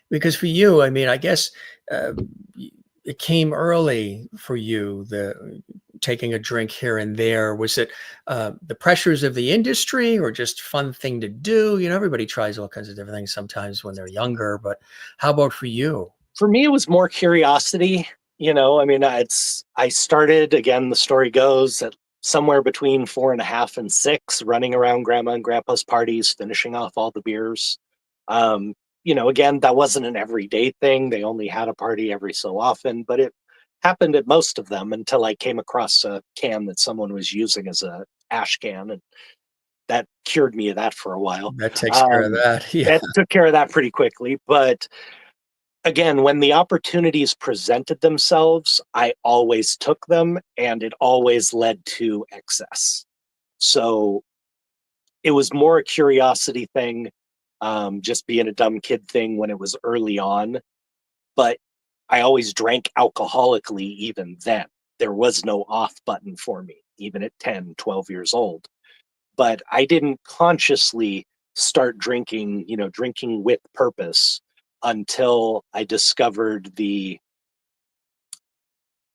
Because for you, I mean, I guess uh, it came early for you, the taking a drink here and there. Was it the pressures of the industry, or just fun thing to do? Everybody tries all kinds of different things sometimes when they're younger. But how about for you? For me, it was more curiosity. I mean, I started, again, the story goes, at somewhere between 4.5 and 6, running around grandma and grandpa's parties, finishing off all the beers. Um, again, that wasn't an everyday thing. They only had a party every so often, but it happened at most of them until I came across a can that someone was using as a ash can, and that cured me of that for a while. That takes care of Um, that. Yeah. that took care of that pretty quickly, but again, when the opportunities presented themselves, I always took them, and it always led to excess. So it was more a curiosity thing, just being a dumb kid thing when it was early on. But I always drank alcoholically even then. There was no off button for me, even at 10, 12 years old. But I didn't consciously start drinking, drinking with purpose until I discovered the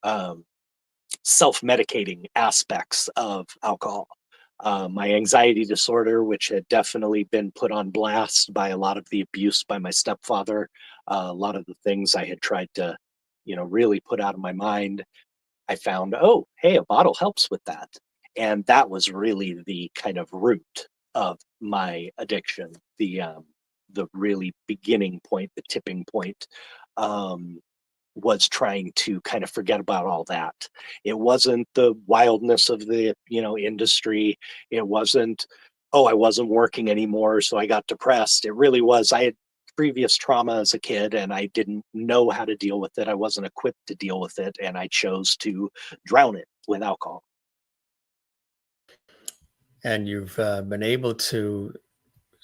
um, self-medicating aspects of alcohol. My anxiety disorder, which had definitely been put on blast by a lot of the abuse by my stepfather, a lot of the things I had tried to, really put out of my mind, I found, oh, hey, a bottle helps with that. And that was really the kind of root of my addiction, the really beginning point, the tipping point. Um, was trying to kind of forget about all that. It wasn't the wildness of the, industry. It wasn't, oh, I wasn't working anymore, so I got depressed. It really was, I had previous trauma as a kid and I didn't know how to deal with it. I wasn't equipped to deal with it, and I chose to drown it with alcohol. And you've been able to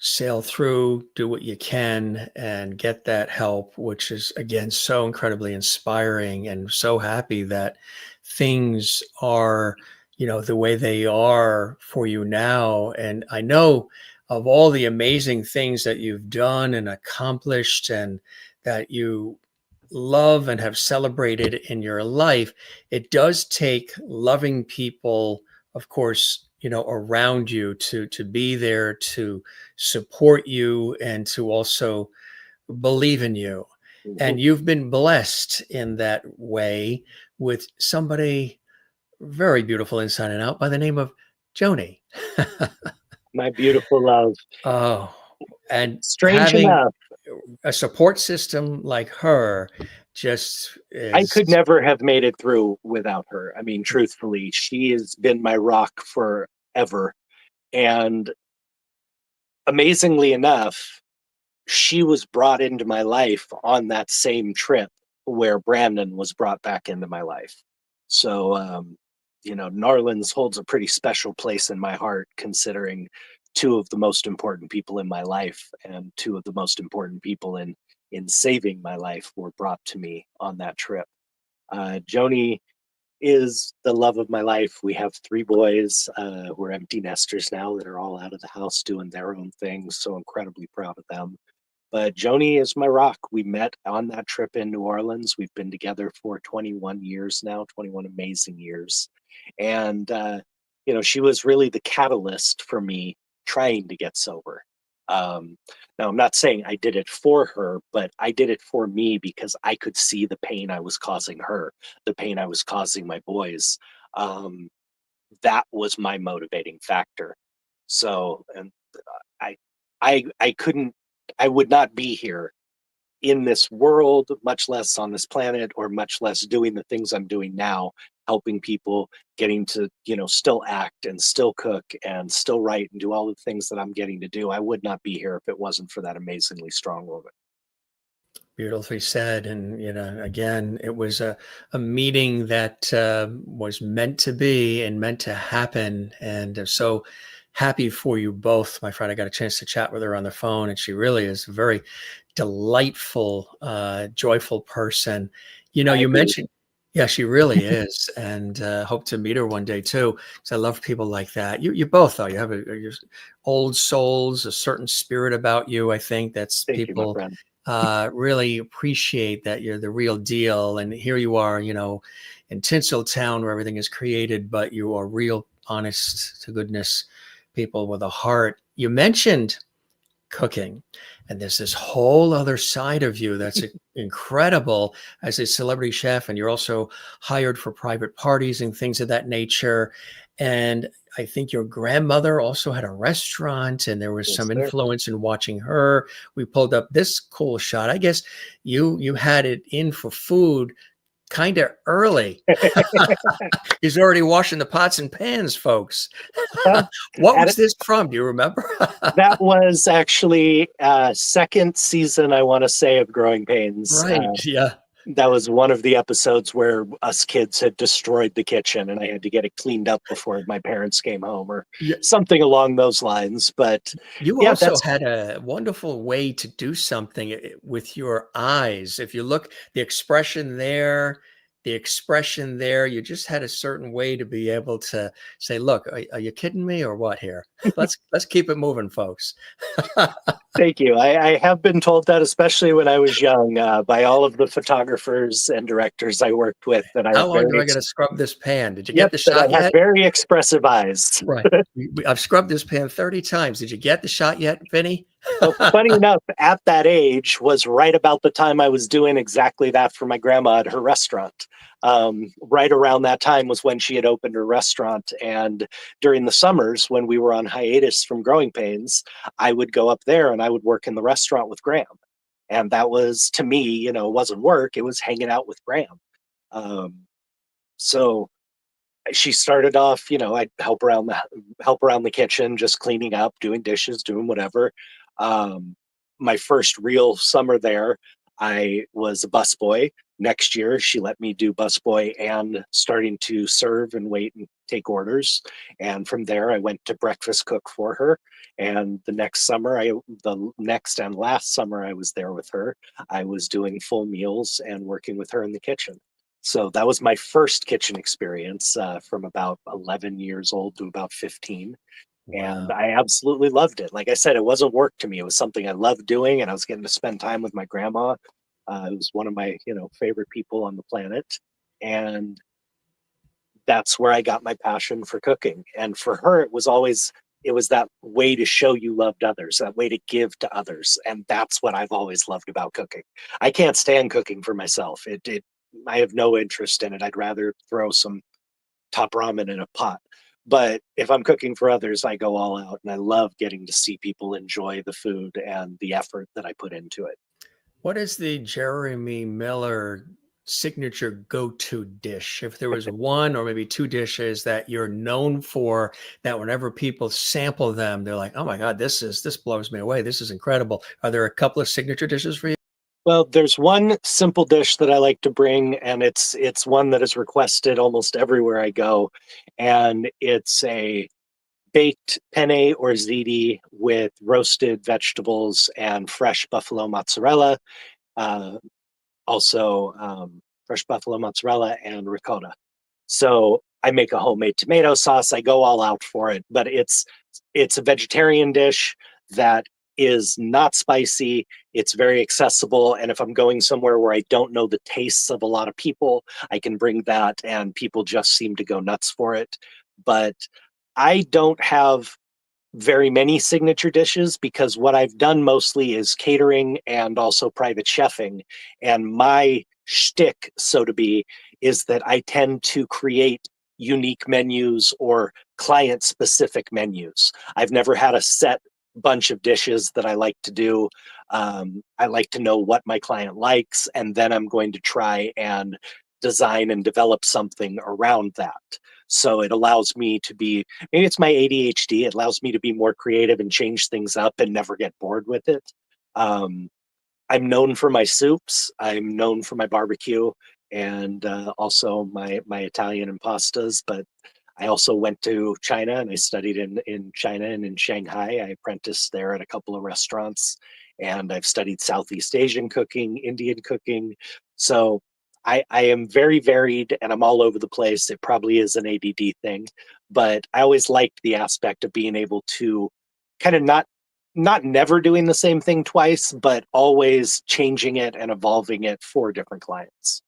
sail through, do what you can, and get that help, which is, again, so incredibly inspiring, and so happy that things are, the way they are for you now. And I know of all the amazing things that you've done and accomplished, and that you love and have celebrated in your life, it does take loving people, of course, around you to be there to support you and to also believe in you. Mhm. And you've been blessed in that way with somebody very beautiful inside and out by the name of Joanie. My beautiful love. Oh, and Strange having enough, a support system like her just I could is never have made it through without her. I mean, truthfully, she has been my rock forever. And amazingly enough, she was brought into my life on that same trip where Brandon was brought back into my life. So, New Orleans holds a pretty special place in my heart, considering two of the most important people in my life and two of the most important people in saving my life were brought to me on that trip. Joanie is the love of my life. We have three boys. We're empty nesters now that are all out of the house doing their own things. So incredibly proud of them. But Joanie is my rock. We met on that trip in New Orleans. We've been together for 21 years now, 21 amazing years. And, she was really the catalyst for me trying to get sober. Um, Now, I'm not saying I did it for her, but I did it for me because I could see the pain I was causing her, the pain I was causing my boys. Um, that was my motivating factor. So, and I, I couldn't, I would not be here in this world, much less on this planet, or much less doing the things I'm doing now, helping people, getting to, still act and still cook and still write and do all the things that I'm getting to do. I would not be here if it wasn't for that amazingly strong woman. beautifully said. And, again, it was a meeting that was meant to be and meant to happen. And so happy for you both, my friend. I got a chance to chat with her on the phone, and she really is a very delightful, joyful person. I You agree. mentioned, yeah, she really is, and hope to meet her one day too. Because I love people like that. You both though. You have you're old souls, a certain spirit about you. I think that's Thank you, my people friend. really appreciate that you're the real deal. And here you are, in Tinseltown where everything is created, but you are real, honest to goodness people with a heart. You mentioned cooking. And there's this whole other side of you that's incredible as a celebrity chef. And you're also hired for private parties and things of that nature. And I think your grandmother also had a restaurant, and there was Yes, some sir. influence in watching her. We pulled up this cool shot. I guess you had it in for food kind of early. He's already washing the pots and pans, folks. Well, What at was this from? Do you remember? that was actually second season, I want to say, of Growing Pains. Right. Yeah. That was one of the episodes where us kids had destroyed the kitchen and I had to get it cleaned up before my parents came home or Yeah. something along those lines. But You yeah, also that's had a wonderful way to do something with your eyes. If you look, the expression there, you just had a certain way to be able to say, "Look, are you kidding me or what here? Let's keep it moving, folks." thank you. I have been told that, especially when I was young, by all of the photographers and directors I worked with, that I How have long do I got to scrub this pan? Did you get yep, the that I shot have yet? very expressive eyes. Right. I've scrubbed this pan 30 times. Did you get the shot yet, Vinny? Well, funny enough, at that age was right about the time I was doing exactly that for my grandma at her restaurant. Right around that time was when she had opened her restaurant. And during the summers, when we were on hiatus from Growing Pains, I would go up there and I would work in the restaurant with Graham. And that was, to me, it wasn't work, it was hanging out with Graham. Um, so she started off, I'd help around the kitchen, just cleaning up, doing dishes, doing whatever. My first real summer there, I was a busboy. Next year, she let me do busboy and starting to serve and wait and take orders. And from there, I went to breakfast cook for her. And the next and last summer I was there with her, I was doing full meals and working with her in the kitchen. So that was my first kitchen experience from about 11 years old to about 15. And Wow. I absolutely loved it. Like I said, it wasn't work to me. It was something I loved doing, and I was getting to spend time with my grandma. It was one of my, favorite people on the planet. And that's where I got my passion for cooking. And for her, it was that way to show you loved others, that way to give to others. And that's what I've always loved about cooking. I can't stand cooking for myself. I have no interest in it. I'd rather throw some top ramen in a pot. But if I'm cooking for others, I go all out, and I love getting to see people enjoy the food and the effort that I put into it. What is the Jeremy Miller signature go-to dish? If there was one or maybe two dishes that you're known for, that whenever people sample them, they're like, "Oh my God, this blows me away. This is incredible." Are there a couple of signature dishes for you? Well, there's one simple dish that I like to bring, and it's one that is requested almost everywhere I go, and it's a baked penne or ziti with roasted vegetables and fresh buffalo mozzarella. Uh, also, fresh buffalo mozzarella and ricotta. So I make a homemade tomato sauce. I go all out for it, but it's a vegetarian dish that is not spicy. It's very accessible, and if I'm going somewhere where I don't know the tastes of a lot of people, I can bring that, and people just seem to go nuts for it. But I don't have very many signature dishes because what I've done mostly is catering and also private chefing. And my shtick, so to be, is that I tend to create unique menus or client specific menus. I've never had a set bunch of dishes that I like to do. I like to know what my client likes, and then I'm going to try and design and develop something around that. So it allows me to be, maybe it's my ADHD, it allows me to be more creative and change things up and never get bored with it. Um, I'm known for my soups. I'm known for my barbecue and also my Italian and pastas. But I also went to China and I studied in China and in Shanghai. I apprenticed there at a couple of restaurants, and I've studied Southeast Asian cooking, Indian cooking. So I am very varied and I'm all over the place. It probably is an ADD thing, but I always liked the aspect of being able to kind of not never doing the same thing twice, but always changing it and evolving it for different clients.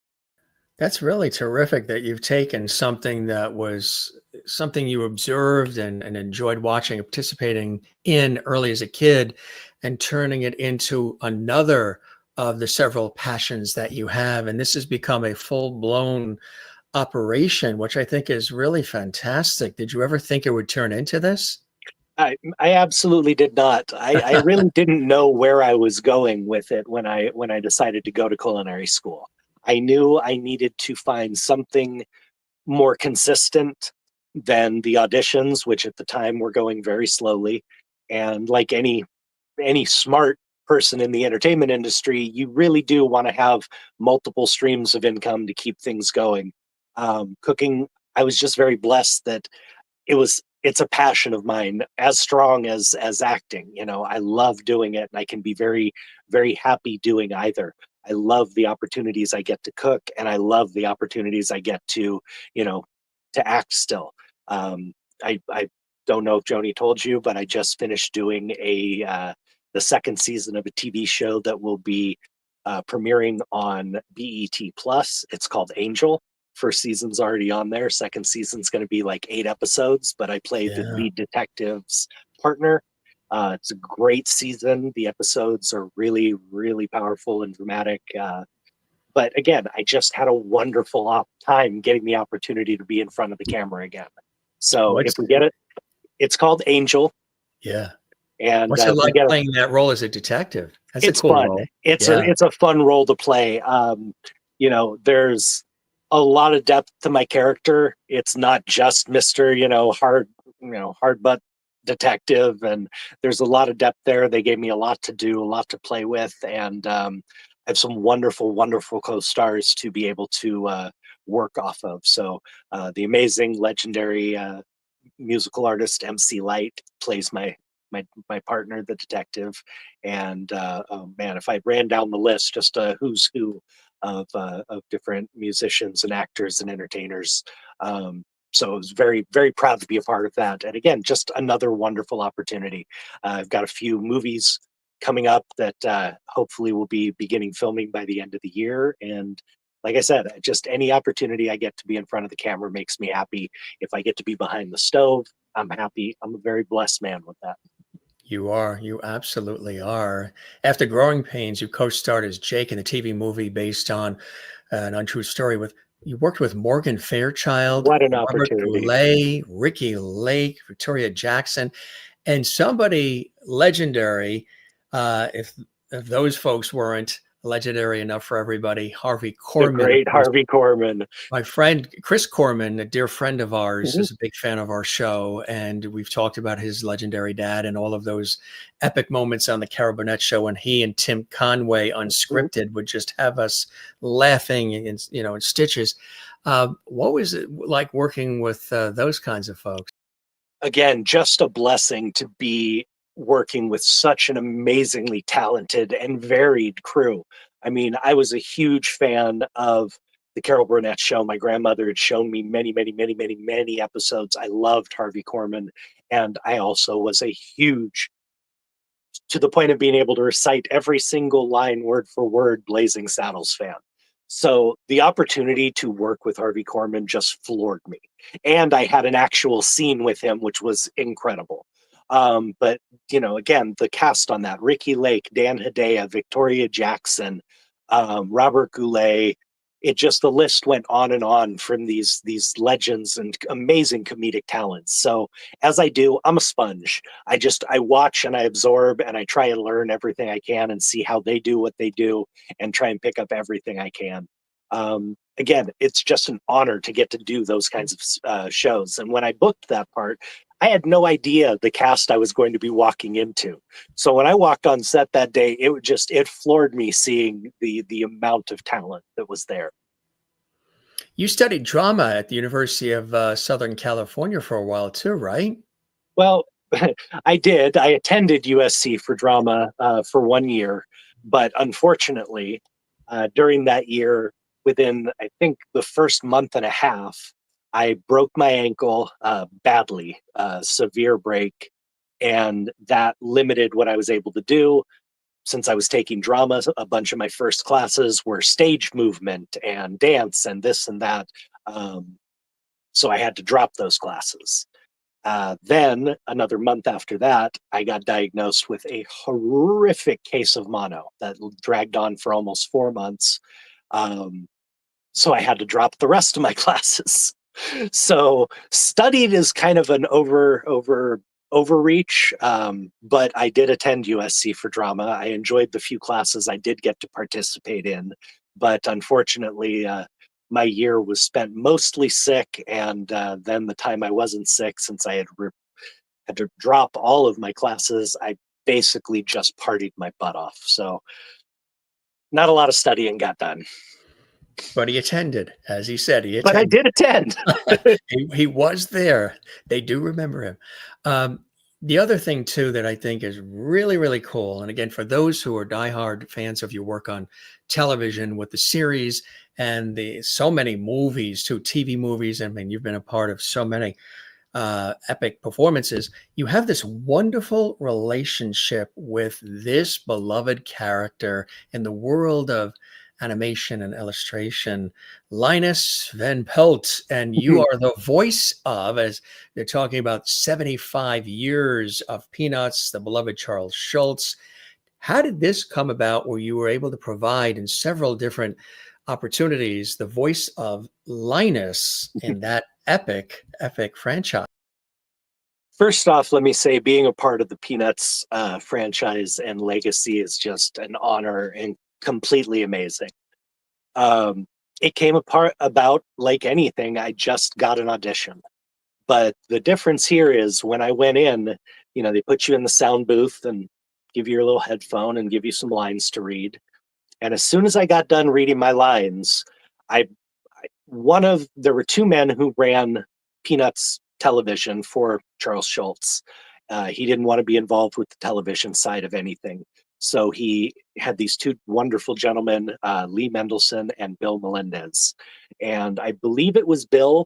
That's really terrific that you've taken something that was something you observed and enjoyed watching and participating in early as a kid and turning it into another of the several passions that you have. And this has become a full-blown operation, which I think is really fantastic. Did you ever think it would turn into this? I absolutely did not. I really didn't know where I was going with it when I decided to go to culinary school. I knew I needed to find something more consistent than the auditions, which at the time were going very slowly. And like any smart person in the entertainment industry, you really do want to have multiple streams of income to keep things going. Cooking, I was just very blessed that it's a passion of mine as strong as acting. I love doing it and I can be very very happy doing either. I love the opportunities I get to cook, and I love the opportunities I get to you know to act still. I don't know if Joni told you, but I just finished doing a the second season of a TV show that will be premiering on BET Plus. It's called Angel. First season's already on there. Second season's going to be like 8 episodes, but I play the Yeah. lead detective's partner. It's a great season. The episodes are really, really powerful and dramatic. But again, I just had a wonderful time getting the opportunity to be in front of the camera again. So if What's we get it, it's called Angel, yeah. and What's it if we like get it, playing that role as a detective? That's a it's cool fun. role. It's a Yeah. it's a fun role to play. There's a lot of depth to my character. It's not just Mister, hard butt detective, and there's a lot of depth there. They gave me a lot to do, a lot to play with, and I have some wonderful, wonderful co-stars to be able to work off of. So the amazing, legendary musical artist MC Light plays my partner, the detective, and oh man, if I ran down the list, just a who's who of different musicians and actors and entertainers. So I was very very proud to be a part of that, and again, just another wonderful opportunity. I've got a few movies coming up that hopefully will be beginning filming by the end of the year, and like I said, just any opportunity I get to be in front of the camera makes me happy. If I get to be behind the stove, I'm happy. I'm a very blessed man with that. You are. You absolutely are. After Growing Pains, you co-starred as Jake in the TV movie based on an untrue story with You worked with Morgan Fairchild, What an Robert opportunity. Goulet, Ricky Lake, Victoria Jackson, and somebody legendary, if those folks weren't legendary enough for everybody, Harvey The Korman, of great course. Harvey Korman. My friend Chris Corman, a dear friend of ours, Mhm, is a big fan of our show, and we've talked about his legendary dad and all of those epic moments on the Carol Burnett show when he and Tim Conway, mhm. unscripted, would just have us laughing in stitches. What was it like working with those kinds of folks? Again, just a blessing to be working with such an amazingly talented and varied crew. I mean, I was a huge fan of the Carol Burnett show. My grandmother had shown me many, many, many, many, many episodes. I loved Harvey Korman. And I also was a huge, to the point of being able to recite every single line word for word, Blazing Saddles fan. So the opportunity to work with Harvey Korman just floored me. And I had an actual scene with him, which was incredible. But, again, the cast on that, Ricky Lake, Dan Hedaya, Victoria Jackson, Robert Goulet, the list went on and on from these legends and amazing comedic talents. So as I do, I'm a sponge. I watch and I absorb and I try and learn everything I can and see how they do what they do and try and pick up everything I can. Again, it's just an honor to get to do those kinds of shows. And when I booked that part, I had no idea the cast I was going to be walking into. So when I walked on set that day, it floored me seeing the amount of talent that was there. You studied drama at the University of Southern California for a while too, right? Well, I did. I attended USC for drama for 1 year, but unfortunately, during that year, within I think the first month and a half, I broke my ankle badly, severe break, and that limited what I was able to do. Since I was taking drama, a bunch of my first classes were stage movement and dance and this and that. Um, so I had to drop those classes. Then, another month after that, I got diagnosed with a horrific case of mono that dragged on for almost 4 months. Um, so I had to drop the rest of my classes. So studied is kind of an overreach, but I did attend USC for drama. I enjoyed the few classes I did get to participate in, but unfortunately, my year was spent mostly sick, and then the time I wasn't sick, since I had to drop all of my classes, I basically just partied my butt off. So not a lot of studying got done, But he attended, as he said, he but I attended. did attend. He was there. They do remember him. The other thing too that I think is really, really cool, and again, for those who are diehard fans of your work on television with the series and the so many movies too, TV movies. I mean, you've been a part of so many epic performances. You have this wonderful relationship with this beloved character in the world of animation and illustration, Linus Van Pelt, and you are the voice of, as they're talking about 75 years of Peanuts, the beloved Charles Schultz. How did this come about where you were able to provide in several different opportunities the voice of Linus in that epic, epic franchise? First off, let me say being a part of the Peanuts franchise and legacy is just an honor and completely amazing. Um, it came apart about like anything. I just got an audition, but the difference here is when I went in, they put you in the sound booth and give you your little headphone and give you some lines to read. And as soon as I got done reading my lines, I there were two men who ran Peanuts television for Charles Schultz. He didn't want to be involved with the television side of anything. So he had these two wonderful gentlemen, Lee Mendelson and Bill Melendez. And I believe it was Bill,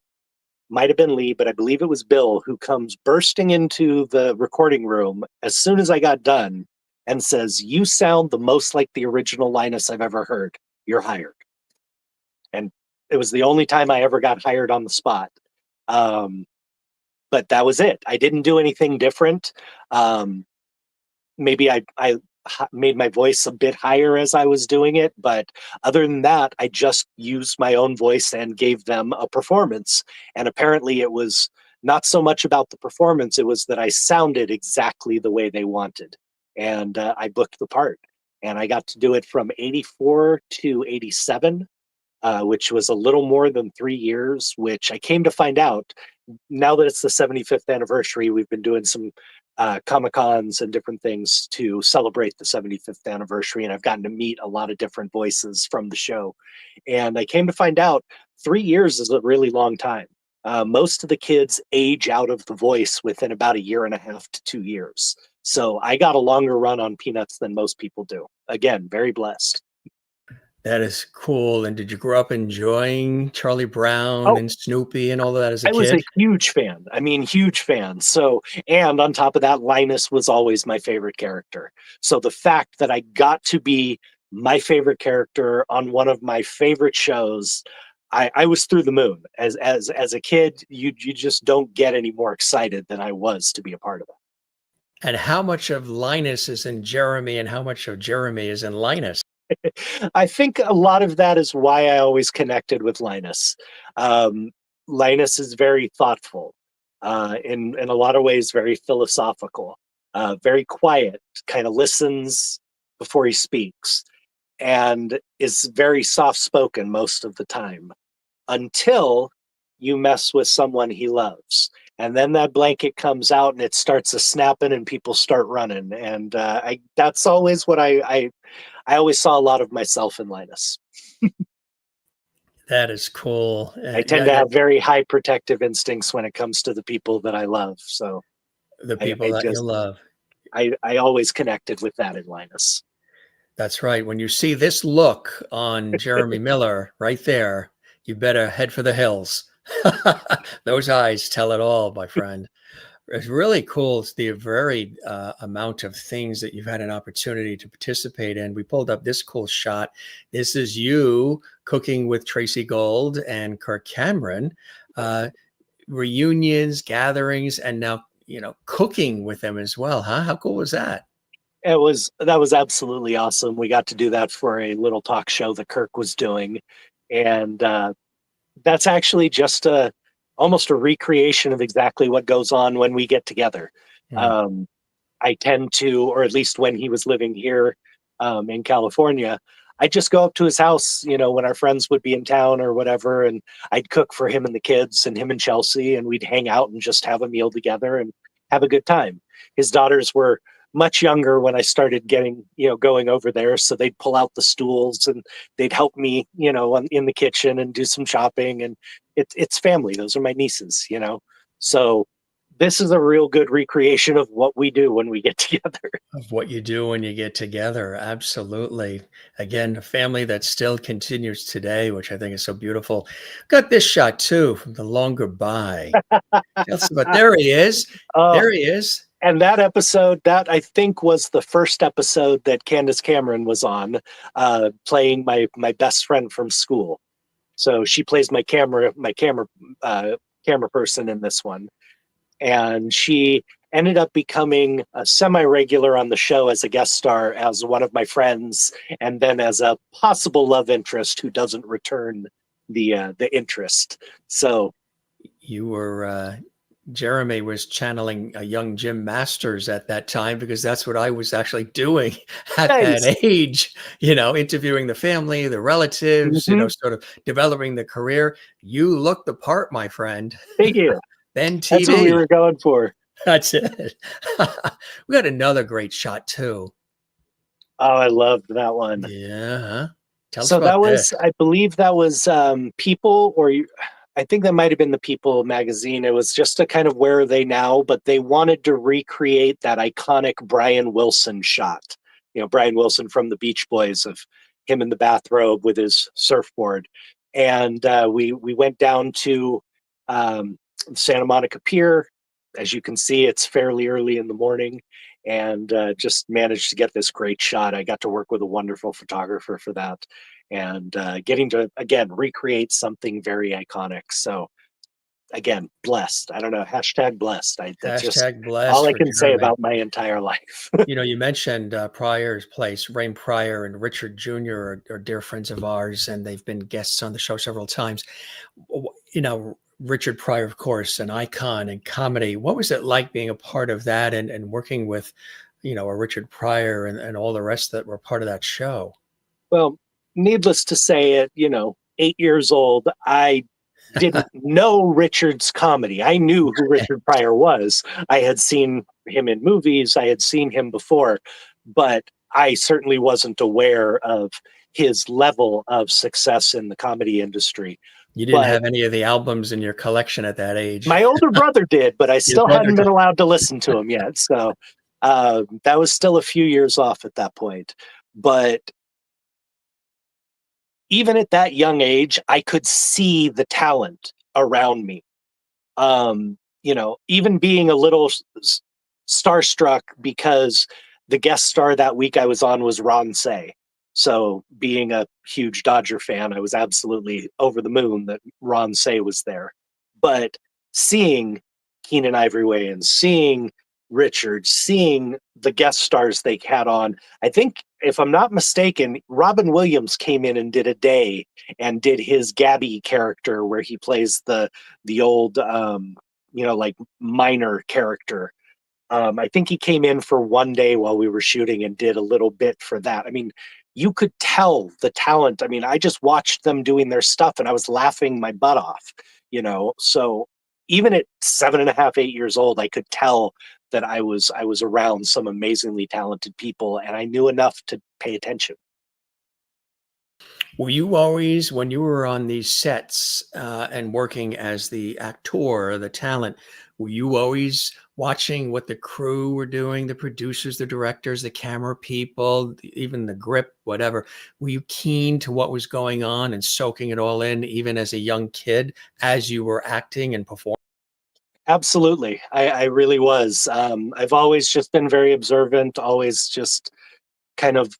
might have been Lee, but I believe it was Bill who comes bursting into the recording room as soon as I got done and says, "You sound the most like the original Linus I've ever heard. You're hired." And it was the only time I ever got hired on the spot. Um, but that was it. I didn't do anything different. Um, maybe I made my voice a bit higher as I was doing it. But other than that, I just used my own voice and gave them a performance. And apparently it was not so much about the performance, it was that I sounded exactly the way they wanted. And I booked the part. And I got to do it from 84 to 87, which was a little more than 3 years, which I came to find out now that it's the 75th anniversary. We've been doing some Comic Cons and different things to celebrate the 75th anniversary. And I've gotten to meet a lot of different voices from the show. And I came to find out 3 years is a really long time. Most of the kids age out of the voice within about a year and a half to 2 years. So I got a longer run on Peanuts than most people do. Again, very blessed. That is cool. And did you grow up enjoying Charlie Brown Oh, and Snoopy and all of that as a I was a kid? huge fan. I mean, huge fan. So, and on top of that, Linus was always my favorite character. So the fact that I got to be my favorite character on one of my favorite shows, I was through the moon. As a kid, you just don't get any more excited than I was to be a part of And how much of Linus is in Jeremy and how much of Jeremy is in Linus? it. I think a lot of that is why I always connected with Linus. Um, Linus is very thoughtful, in a lot of ways, very philosophical, very quiet, kind of listens before he speaks, and is very soft spoken most of the time until you mess with someone he loves. And then that blanket comes out and it starts a snapping and people start running. And that's always what I always saw a lot of myself in Linus. That is cool. I Yeah, tend to have very high protective instincts when it comes to the people that I love. So the I, people I that you just, love. I always connected with that in Linus. That's right. When you see this look on Jeremy Miller right there, you better head for the hills. Those eyes tell it all, my friend. It's really cool. It's the varied amount of things that you've had an opportunity to participate in. We pulled up this cool shot. This is you cooking with Tracy Gold and Kirk Cameron, reunions, gatherings, and now, cooking with them as well. Huh? How cool was that? That was absolutely awesome. We got to do that for a little talk show that Kirk was doing. And that's actually just almost a recreation of exactly what goes on when we get together. Hmm. Um, I tend to, or at least when he was living here in California, I'd just go up to his house, when our friends would be in town or whatever, and I'd cook for him and the kids and him and Chelsea, and we'd hang out and just have a meal together and have a good time. His daughters were much younger when I started getting, going over there. So they'd pull out the stools and they'd help me, in the kitchen and do some chopping. And it's family. Those are my nieces. So this is a real good recreation of what we do when we get together. Of what you do when you get together. Absolutely. Again, a family that still continues today, which I think is so beautiful. Got this shot too from the longer by. But there he is. Oh, There he is. and that episode, that I think was the first episode that Candace Cameron was on, playing my best friend from school. So she plays my camera person in this one, and she ended up becoming a semi-regular on the show as a guest star as one of my friends, and then as a possible love interest who doesn't return the interest. So You were Jeremy was channeling a young Jim Masters at that time because that's what I was actually doing at that nice. age, interviewing the family, the relatives, Hmm. sort of developing the career. You look the part, my friend. Thank you. Ben That's what we TV. were going for. That's it. We got another great shot too. Oh, I loved that one. Yeah. Huh? Tell us So about that this. was, I believe that was People, I think that might have been the People magazine. It was just a kind of Where Are They Now, but they wanted to recreate that iconic Brian Wilson shot. Brian Wilson from the Beach Boys, of him in the bathrobe with his surfboard. And we went down to Santa Monica Pier. As you can see, it's fairly early in the morning, and just managed to get this great shot. I got to work with a wonderful photographer for that, and getting to again recreate something very iconic. So again, blessed. I don't know, hashtag blessed. That's just Hashtag blessed all I for can say Jeremy. about my entire life. You mentioned Pryor's place. Rain Pryor and Richard Jr. Are dear friends of ours, and they've been guests on the show several times. Richard Pryor, of course, an icon in comedy. What was it like being a part of that and working with, a Richard Pryor and all the rest that were part of that show? Well, needless to say, at 8 years old, I didn't know Richard's comedy. I knew who Richard Pryor was. I had seen him in movies, I had seen him before, but I certainly wasn't aware of his level of success in the comedy industry. You didn't But have any of the albums in your collection at that age. my older brother did, but I Your still brother hadn't been did. allowed to listen to him yet. So that was still a few years off at that point. But even at that young age, I could see the talent around me. Even being a little starstruck because the guest star that week I was on was Ron Say. So, being a huge Dodger fan, I was absolutely over the moon that Ron Say was there. But seeing Keenan Ivory Wayans, seeing Richard, seeing the guest stars they had on, I think, if I'm not mistaken, Robin Williams came in and did a day and did his Gabby character where he plays the old like minor character. I think he came in for one day while we were shooting and did a little bit for that. I mean, you could tell the talent. I mean, I just watched them doing their stuff and I was laughing my butt off. So even at 7.5, 8 years old, I could tell that I was around some amazingly talented people and I knew enough to pay attention. Were you always, when you were on these sets and working as the actor, the talent, were you always watching what the crew were doing, the producers, the directors, the camera people, even the grip, whatever? Were you keen to what was going on and soaking it all in, even as a young kid, as you were acting and performing? Absolutely. I really was. I've always just been very observant, always just kind of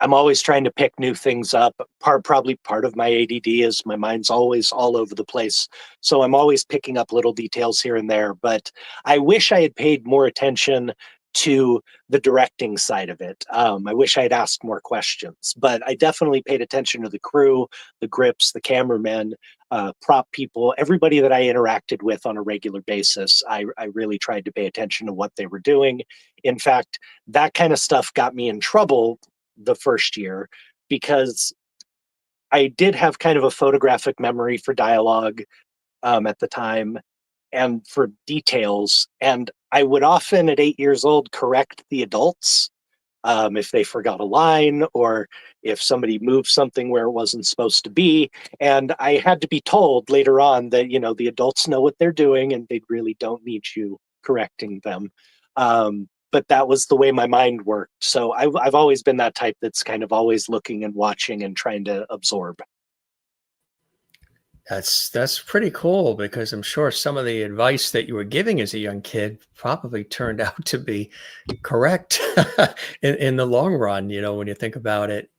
I'm always trying to pick new things up. Probably part of my ADD is my mind's always all over the place. So I'm always picking up little details here and there. But I wish I had paid more attention to the directing side of it. I wish I had asked more questions. But I definitely paid attention to the crew, the grips, the cameramen, prop people, everybody that I interacted with on a regular basis. I really tried to pay attention to what they were doing. In fact, that kind of stuff got me in trouble the first year because I did have kind of a photographic memory for dialogue at the time and for details. And I would often, at 8 years old, correct the adults if they forgot a line or if somebody moved something where it wasn't supposed to be. And I had to be told later on that, the adults know what they're doing and they really don't need you correcting them. But that was the way my mind worked. So I've always been that type that's kind of always looking and watching and trying to absorb. That's pretty cool because I'm sure some of the advice that you were giving as a young kid probably turned out to be correct in the long run, when you think about it.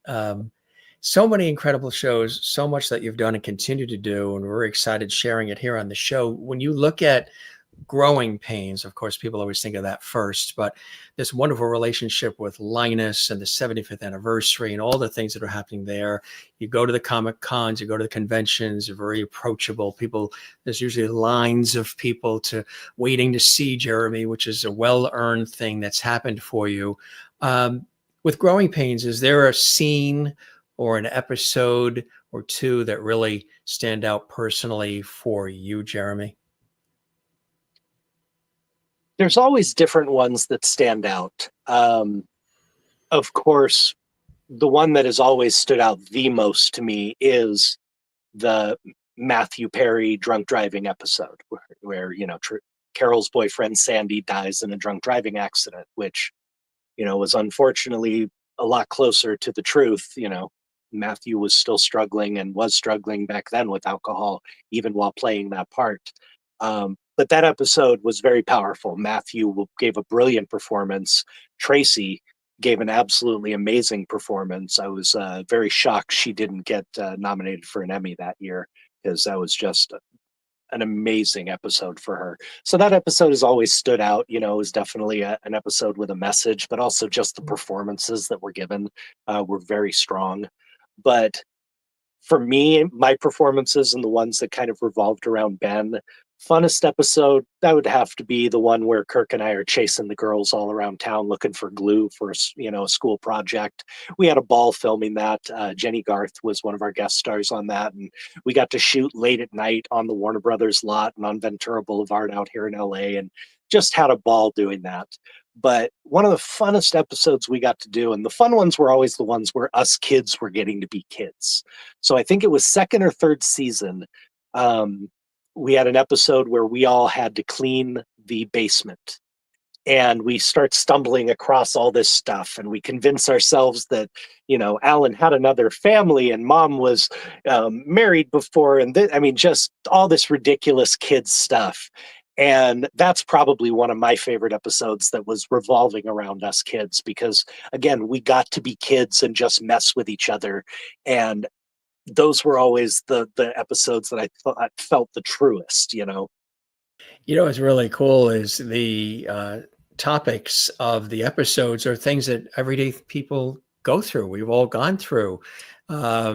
So many incredible shows, so much that you've done and continue to do, and we're excited sharing it here on the show. When you look at growing pains, of course, people always think of that first, but this wonderful relationship with Linus and the 75th anniversary and all the things that are happening there. You go to the Comic Cons, you go to the conventions, you're very approachable. People, there's usually lines of people to waiting to see Jeremy, which is a well-earned thing that's happened for you. With growing pains, is there a scene or an episode or two that really stand out personally for you, Jeremy? There's always different ones that stand out. Of course, the one that has always stood out the most to me is the Matthew Perry drunk driving episode where Carol's boyfriend Sandy dies in a drunk driving accident, which was unfortunately a lot closer to the truth. Matthew was still struggling and was struggling back then with alcohol, even while playing that part. But that episode was very powerful. Matthew gave a brilliant performance. Tracy gave an absolutely amazing performance. I was very shocked she didn't get nominated for an Emmy that year because that was just an amazing episode for her. So that episode has always stood out. You know, it was definitely an episode with a message, but also just the performances that were given were very strong. But for me, my performances and the ones that kind of revolved around Ben, funnest episode, that would have to be the one where Kirk and I are chasing the girls all around town looking for glue for a school project. We had a ball filming that. Jenny Garth was one of our guest stars on that, and we got to shoot late at night on the Warner Brothers lot and on Ventura Boulevard out here in LA, and just had a ball doing that. But one of the funnest episodes we got to do, and the fun ones were always the ones where us kids were getting to be kids. So I think it was second or third season. We had an episode where we all had to clean the basement, and we start stumbling across all this stuff, and we convince ourselves that Alan had another family and mom was married before, and just all this ridiculous kids stuff. And that's probably one of my favorite episodes that was revolving around us kids, because again, we got to be kids and just mess with each other. And those were always the episodes that I felt the truest. What's really cool is the topics of the episodes are things that everyday people go through. We've all gone through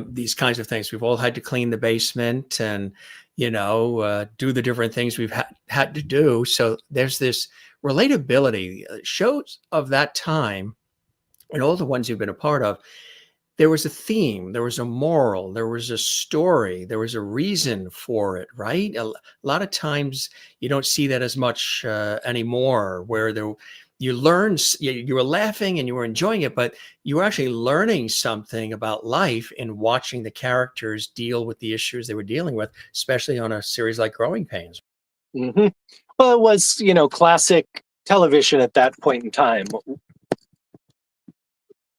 these kinds of things. We've all had to clean the basement and, do the different things we've had to do. So there's this relatability. Shows of that time and all the ones you've been a part of, there was a theme, there was a moral, there was a story, there was a reason for it, right? A lot of times you don't see that as much anymore, where you learn, you were laughing and you were enjoying it, but you were actually learning something about life in watching the characters deal with the issues they were dealing with, especially on a series like Growing Pains. Mm-hmm. Well, it was, classic television at that point in time.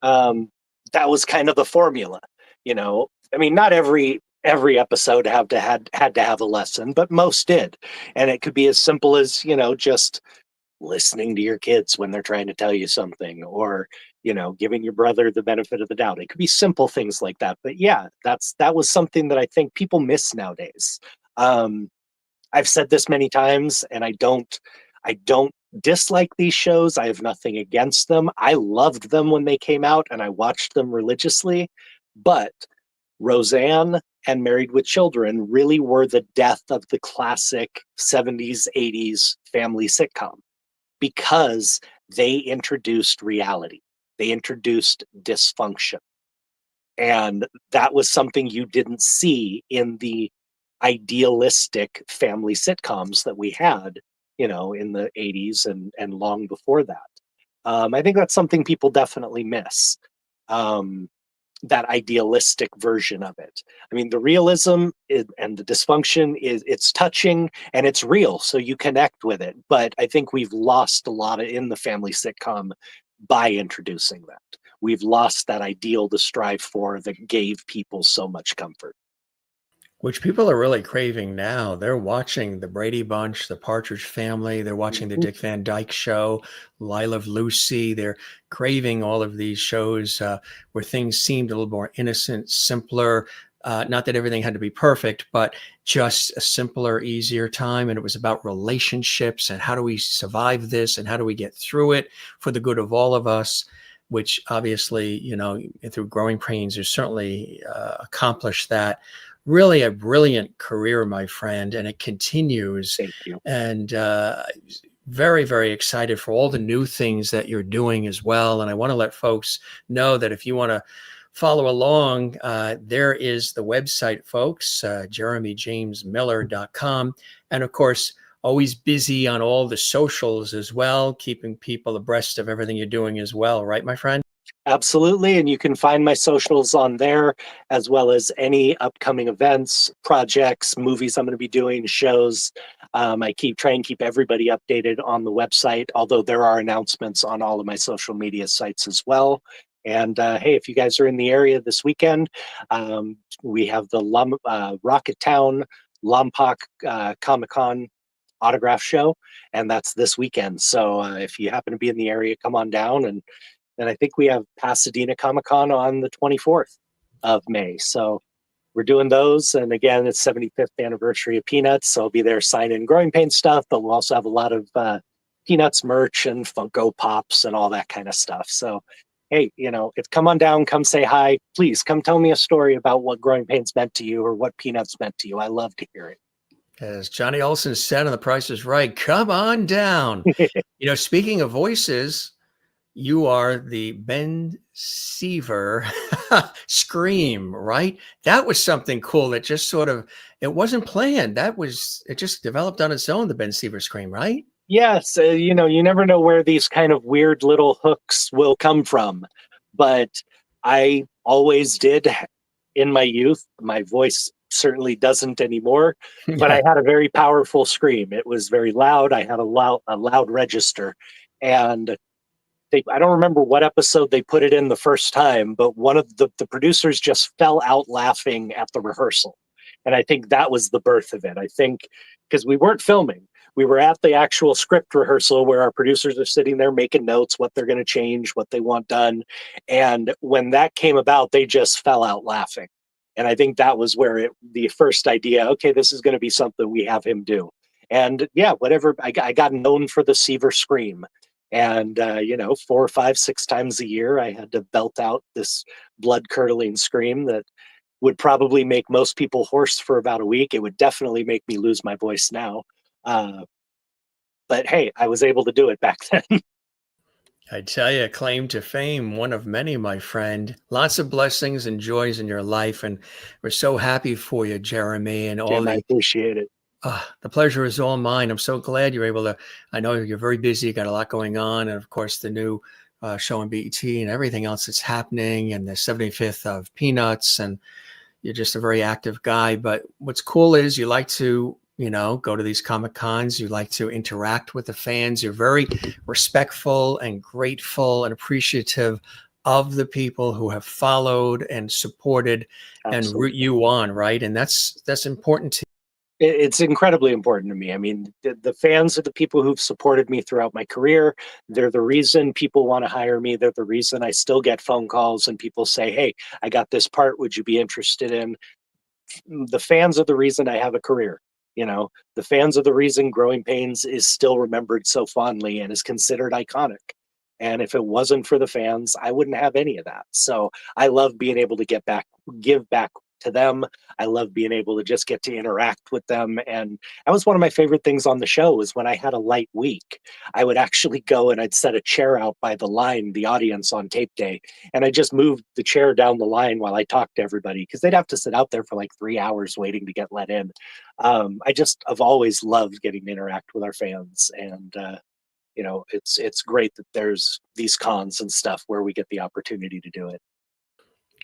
That was kind of the formula, not every episode had to have a lesson, but most did. And it could be as simple as, just listening to your kids when they're trying to tell you something, or, giving your brother the benefit of the doubt. It could be simple things like that. But yeah, that was something that I think people miss nowadays. I've said this many times, and I don't dislike these shows. I have nothing against them. I loved them when they came out and I watched them religiously. But Roseanne and Married with Children really were the death of the classic 70s, 80s family sitcom, because they introduced reality. They introduced dysfunction. And that was something you didn't see in the idealistic family sitcoms that we had in the 80s and long before that. I think that's something people definitely miss, that idealistic version of it. The realism and the dysfunction it's touching and it's real, so you connect with it. But I think we've lost a lot in the family sitcom by introducing that. We've lost that ideal to strive for that gave people so much comfort. Which people are really craving now. They're watching the Brady Bunch, the Partridge Family. They're watching the Dick Van Dyke Show, Lila of Lucy. They're craving all of these shows where things seemed a little more innocent, simpler. Not that everything had to be perfect, but just a simpler, easier time. And it was about relationships and how do we survive this and how do we get through it for the good of all of us, which obviously, through Growing Pains, has certainly accomplished that. Really a brilliant career, my friend, and it continues. Thank you. And very, very excited for all the new things that you're doing as well. And I want to let folks know that if you want to follow along, there is the website, folks, jeremyjamesmiller.com. And of course, always busy on all the socials as well, keeping people abreast of everything you're doing as well. Right, my friend? Absolutely. And you can find my socials on there, as well as any upcoming events, projects, movies I'm going to be doing, shows. I try and keep everybody updated on the website, although there are announcements on all of my social media sites as well. And hey, if you guys are in the area this weekend, we have the Rocketown Lompoc Comic-Con autograph show, and that's this weekend. So if you happen to be in the area, come on down. And I think we have Pasadena Comic-Con on the 24th of May. So we're doing those. And again, it's 75th anniversary of Peanuts. So I'll be there signing Growing Pains stuff, but we'll also have a lot of Peanuts merch and Funko Pops and all that kind of stuff. So, hey, if come on down, come say hi. Please come tell me a story about what Growing Pains meant to you or what Peanuts meant to you. I love to hear it. As Johnny Olson said on The Price is Right, come on down. Speaking of voices, you are the Ben Seaver Scream, right? That was something cool that just sort of, it wasn't planned. It just developed on its own, the Ben Seaver Scream, right? Yes, you never know where these kind of weird little hooks will come from. But I always did in my youth. My voice certainly doesn't anymore, but I had a very powerful scream. It was very loud. I had a loud register. And I don't remember what episode they put it in the first time, but one of the producers just fell out laughing at the rehearsal. And I think that was the birth of it. I think because we weren't filming, we were at the actual script rehearsal where our producers are sitting there making notes, what they're going to change, what they want done. And when that came about, they just fell out laughing. And I think that was where the first idea, okay, this is going to be something we have him do. And yeah, whatever, I got known for the Seaver Scream. And, 4, 5, 6 times a year, I had to belt out this blood curdling scream that would probably make most people hoarse for about a week. It would definitely make me lose my voice now. But hey, I was able to do it back then. I tell you, claim to fame, one of many, my friend. Lots of blessings and joys in your life. And we're so happy for you, Jeremy, and all Jim, I appreciate it. The pleasure is all mine. I'm so glad you're able to. I know you're very busy, you got a lot going on, and of course the new show on BET and everything else that's happening, and the 75th of Peanuts, and you're just a very active guy. But what's cool is you like to, go to these Comic Cons. You like to interact with the fans. You're very respectful and grateful and appreciative of the people who have followed and supported and root you on, right? And that's important to. It's incredibly important to me. I mean, the fans are the people who've supported me throughout my career. They're the reason people want to hire me. They're the reason I still get phone calls and people say, hey, I got this part. Would you be interested in? The fans are the reason I have a career. The fans are the reason Growing Pains is still remembered so fondly and is considered iconic. And if it wasn't for the fans, I wouldn't have any of that. So I love being able to give back to them. I love being able to just get to interact with them. And that was one of my favorite things on the show is when I had a light week, I would actually go and I'd set a chair out by the audience on tape day. And I just moved the chair down the line while I talked to everybody because they'd have to sit out there for like 3 hours waiting to get let in. I've always loved getting to interact with our fans. And, it's great that there's these cons and stuff where we get the opportunity to do it.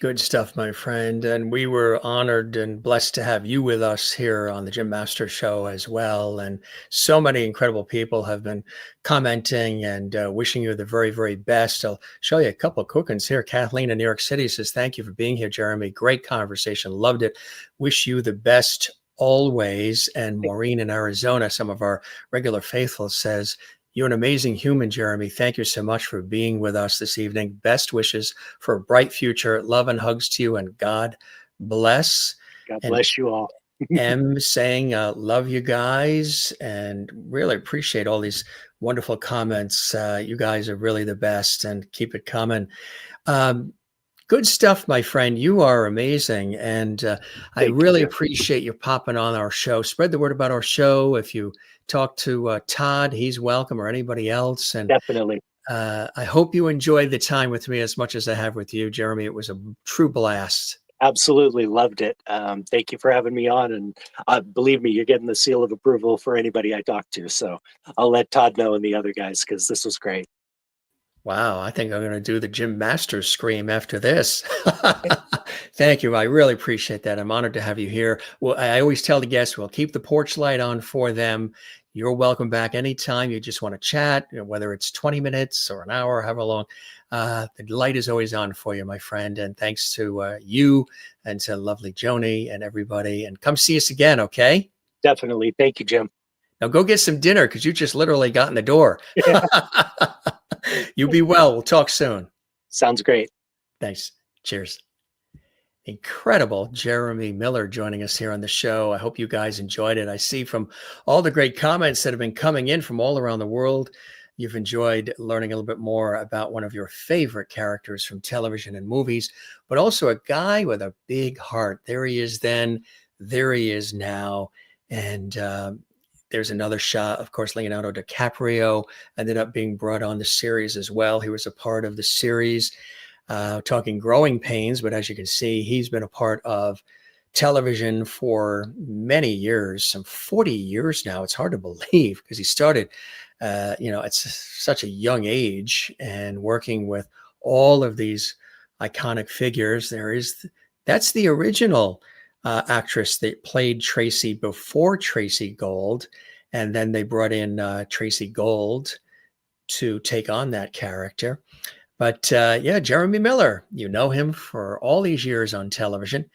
Good stuff, my friend. And we were honored and blessed to have you with us here on the Jim Master Show as well. And so many incredible people have been commenting and wishing you the very, very best. I'll show you a couple of quick ones here. Kathleen in New York City says, thank you for being here, Jeremy. Great conversation. Loved it. Wish you the best always. And Maureen in Arizona, some of our regular faithfuls, says, you're an amazing human, Jeremy. Thank you so much for being with us this evening. Best wishes for a bright future. Love and hugs to you, and God bless. God bless you all. M saying, love you guys, and really appreciate all these wonderful comments. You guys are really the best, and keep it coming. Good stuff, my friend. You are amazing. And I really appreciate you popping on our show. Spread the word about our show. If you talk to Todd, he's welcome, or anybody else. And definitely. I hope you enjoyed the time with me as much as I have with you, Jeremy. It was a true blast. Absolutely loved it. Thank you for having me on. And believe me, you're getting the seal of approval for anybody I talk to. So I'll let Todd know and the other guys because this was great. Wow, I think I'm going to do the Jim Masters scream after this. Thank you. I really appreciate that. I'm honored to have you here. Well, I always tell the guests, we'll keep the porch light on for them. You're welcome back anytime you just want to chat, whether it's 20 minutes or an hour, however long. The light is always on for you, my friend. And thanks to you and to lovely Joanie and everybody. And come see us again, okay? Definitely. Thank you, Jim. Now go get some dinner because you just literally got in the door. Yeah. You be well. We'll talk soon. Sounds great. Thanks. Cheers. incredible Jeremy Miller joining us here on the show. I hope you guys enjoyed it. I see from all the great comments that have been coming in from all around the world, you've enjoyed learning a little bit more about one of your favorite characters from television and movies, but also a guy with a big heart. There he is then, there he is now. And there's another shot, of course, Leonardo DiCaprio ended up being brought on the series as well. He was a part of the series. Talking Growing Pains, but as you can see, he's been a part of television for many years, some 40 years now. It's hard to believe because he started, at such a young age and working with all of these iconic figures. That's the original actress that played Tracy before Tracy Gold, and then they brought in Tracy Gold to take on that character. But Jeremy Miller, you know him for all these years on television. I'm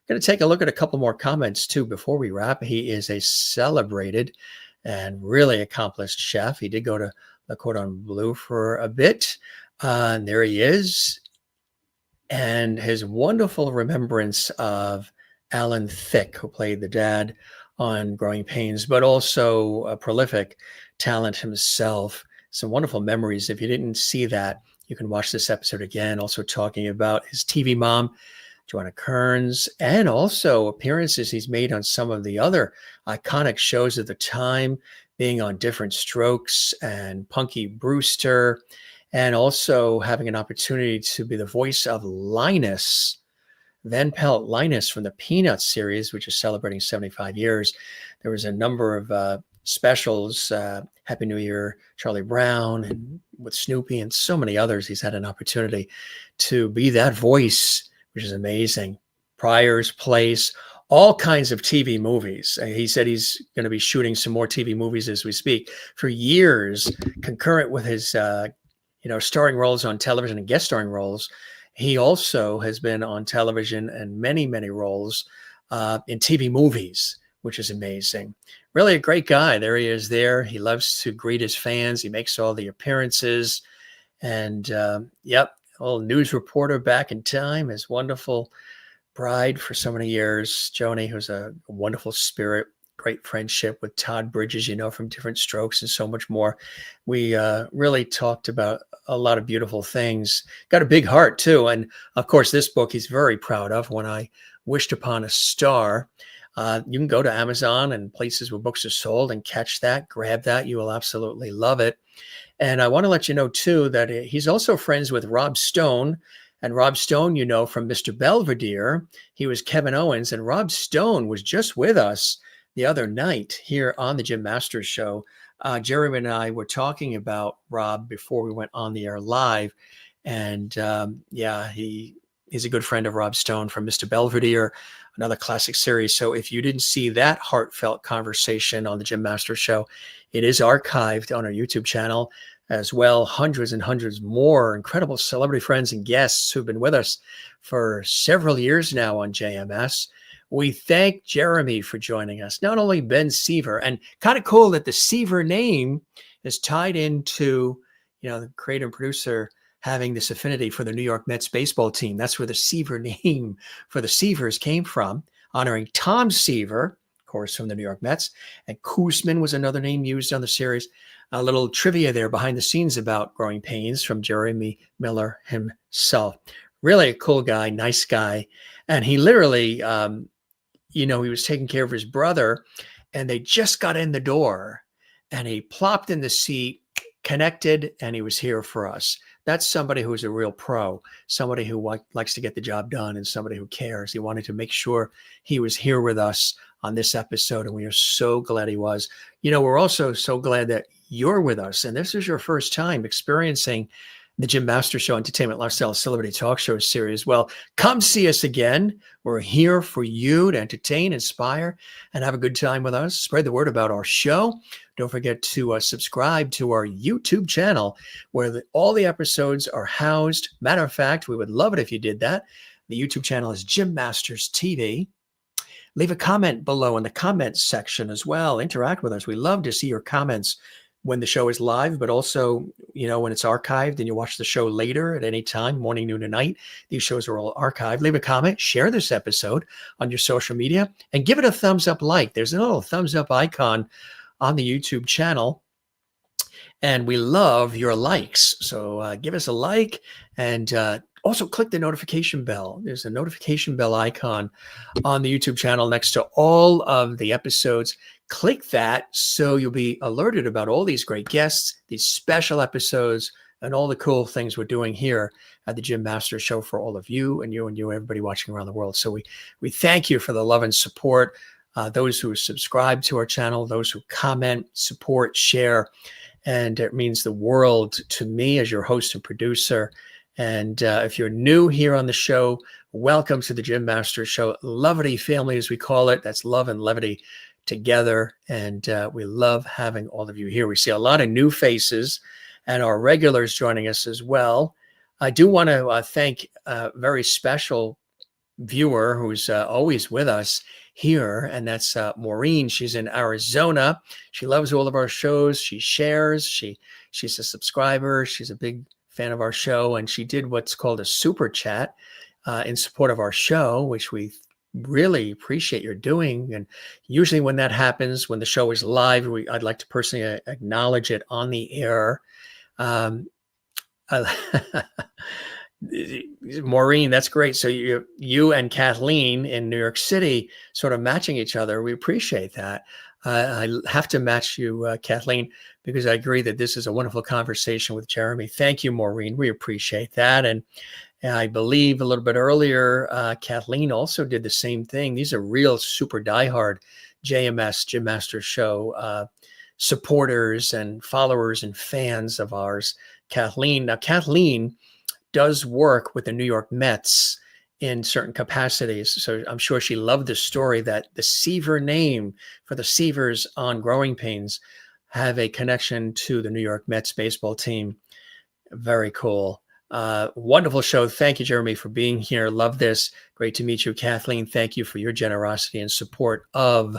going to take a look at a couple more comments too before we wrap. He is a celebrated and really accomplished chef. He did go to the Cordon Bleu for a bit. And there he is. And his wonderful remembrance of Alan Thicke, who played the dad on Growing Pains, but also a prolific talent himself. Some wonderful memories. If you didn't see that, you can watch this episode again, also talking about his TV mom, Joanna Kearns, and also appearances he's made on some of the other iconic shows of the time, being on Different Strokes and Punky Brewster, and also having an opportunity to be the voice of Linus, Van Pelt Linus from the Peanuts series, which is celebrating 75 years. There was a number of specials, Happy New Year, Charlie Brown, and with Snoopy and so many others. He's had an opportunity to be that voice, which is amazing. Pryor's Place, all kinds of TV movies. He said he's going to be shooting some more TV movies as we speak. For years, concurrent with his, starring roles on television and guest starring roles, he also has been on television and many, many roles in TV movies, which is amazing. Really a great guy. There he is there. He loves to greet his fans. He makes all the appearances. And old news reporter back in time, his wonderful bride for so many years, Joanie, who's a wonderful spirit, great friendship with Todd Bridges, from Different Strokes and so much more. We really talked about a lot of beautiful things. Got a big heart too. And of course, this book he's very proud of, When I Wished Upon a Star. You can go to Amazon and places where books are sold and catch that, grab that. You will absolutely love it. And I want to let you know, too, that he's also friends with Rob Stone. And Rob Stone, from Mr. Belvedere. He was Kevin Owens. And Rob Stone was just with us the other night here on the Jim Masters Show. Jeremy and I were talking about Rob before we went on the air live. And he's a good friend of Rob Stone from Mr. Belvedere, another classic series. So if you didn't see that heartfelt conversation on the Jim Masters Show, it is archived on our YouTube channel as well. Hundreds and hundreds more incredible celebrity friends and guests who've been with us for several years now on JMS. We thank Jeremy for joining us. Not only Ben Seaver, and kind of cool that the Seaver name is tied into, the creator and producer having this affinity for the New York Mets baseball team. That's where the Seaver name for the Seavers came from, honoring Tom Seaver, of course, from the New York Mets. And Koosman was another name used on the series. A little trivia there behind the scenes about Growing Pains from Jeremy Miller himself. Really a cool guy, nice guy. And he literally, he was taking care of his brother, and they just got in the door, and he plopped in the seat, connected, and he was here for us. That's somebody who's a real pro, somebody who likes to get the job done, and somebody who cares. He wanted to make sure he was here with us on this episode, and we are so glad he was. We're also so glad that you're with us, and this is your first time experiencing the Jim Masters Show Entertainment Lifestyle Celebrity Talk Show series. Well, come see us again. We're here for you to entertain, inspire, and have a good time with us. Spread the word about our show. Don't forget to subscribe to our YouTube channel where all the episodes are housed. Matter of fact, we would love it if you did that. The YouTube channel is Jim Masters TV. Leave a comment below in the comments section as well. Interact with us. We love to see your comments when the show is live, but also, when it's archived and you watch the show later at any time, morning, noon, and night. These shows are all archived. Leave a comment, share this episode on your social media, and give it a thumbs up like. There's a little thumbs up icon on the YouTube channel, and we love your likes. So give us a like, and also click the notification bell. There's a notification bell icon on the YouTube channel next to all of the episodes. Click that so you'll be alerted about all these great guests, these special episodes, and all the cool things we're doing here at the Jim Masters Show for all of you, everybody watching around the world. So we thank you for the love and support, those who subscribe to our channel, those who comment, support, share, and it means the world to me as your host and producer. And if you're new here on the show, welcome to the Jim Masters Show, Levity Family, as we call it. That's love and levity together, and we love having all of you here. We see a lot of new faces and our regulars joining us as well. I do want to thank a very special viewer who's always with us here, and that's Maureen. She's in Arizona. She loves all of our shows. She shares. She's a subscriber. She's a big fan of our show, and she did what's called a super chat in support of our show, which we really appreciate your doing. And usually when that happens, when the show is live, I'd like to personally acknowledge it on the air. Maureen, that's great. So you and Kathleen in New York City sort of matching each other. We appreciate that. I have to match you, Kathleen, because I agree that this is a wonderful conversation with Jeremy. Thank you, Maureen. We appreciate that. And I believe a little bit earlier, Kathleen also did the same thing. These are real super diehard JMS, Jim Masters Show supporters and followers and fans of ours. Kathleen does work with the New York Mets in certain capacities. So I'm sure she loved the story that the Seaver name for the Seavers on Growing Pains have a connection to the New York Mets baseball team. Very cool. Wonderful show. Thank you, Jeremy, for being here. Love this. Great to meet you, Kathleen. Thank you for your generosity and support of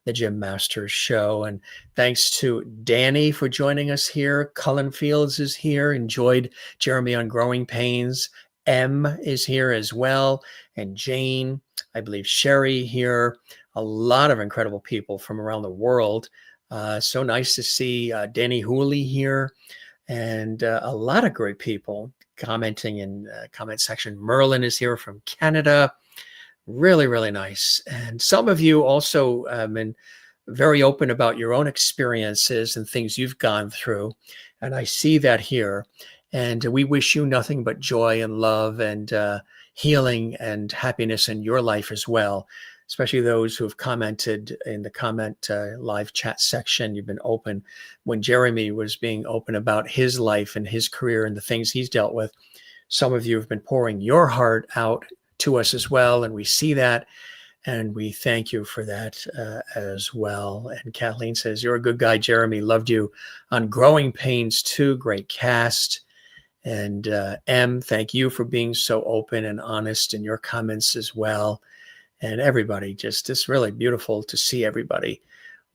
the Jim Masters Show. And thanks to Danny for joining us here. Cullen Fields is here. Enjoyed Jeremy on Growing Pains. M is here as well. And Jane, I believe Sherry here. A lot of incredible people from around the world. So nice to see Danny Hooley here. And a lot of great people commenting in the comment section. Merlin is here from Canada. Really, really nice. And some of you also been very open about your own experiences and things you've gone through. And I see that here. And we wish you nothing but joy and love and healing and happiness in your life as well, especially those who have commented in the comment live chat section. You've been open. When Jeremy was being open about his life and his career and the things he's dealt with, some of you have been pouring your heart out to us as well. And we see that. And we thank you for that as well. And Kathleen says, you're a good guy, Jeremy. Loved you on Growing Pains too. Great cast. And M, thank you for being so open and honest in your comments as well. And everybody, just it's really beautiful to see everybody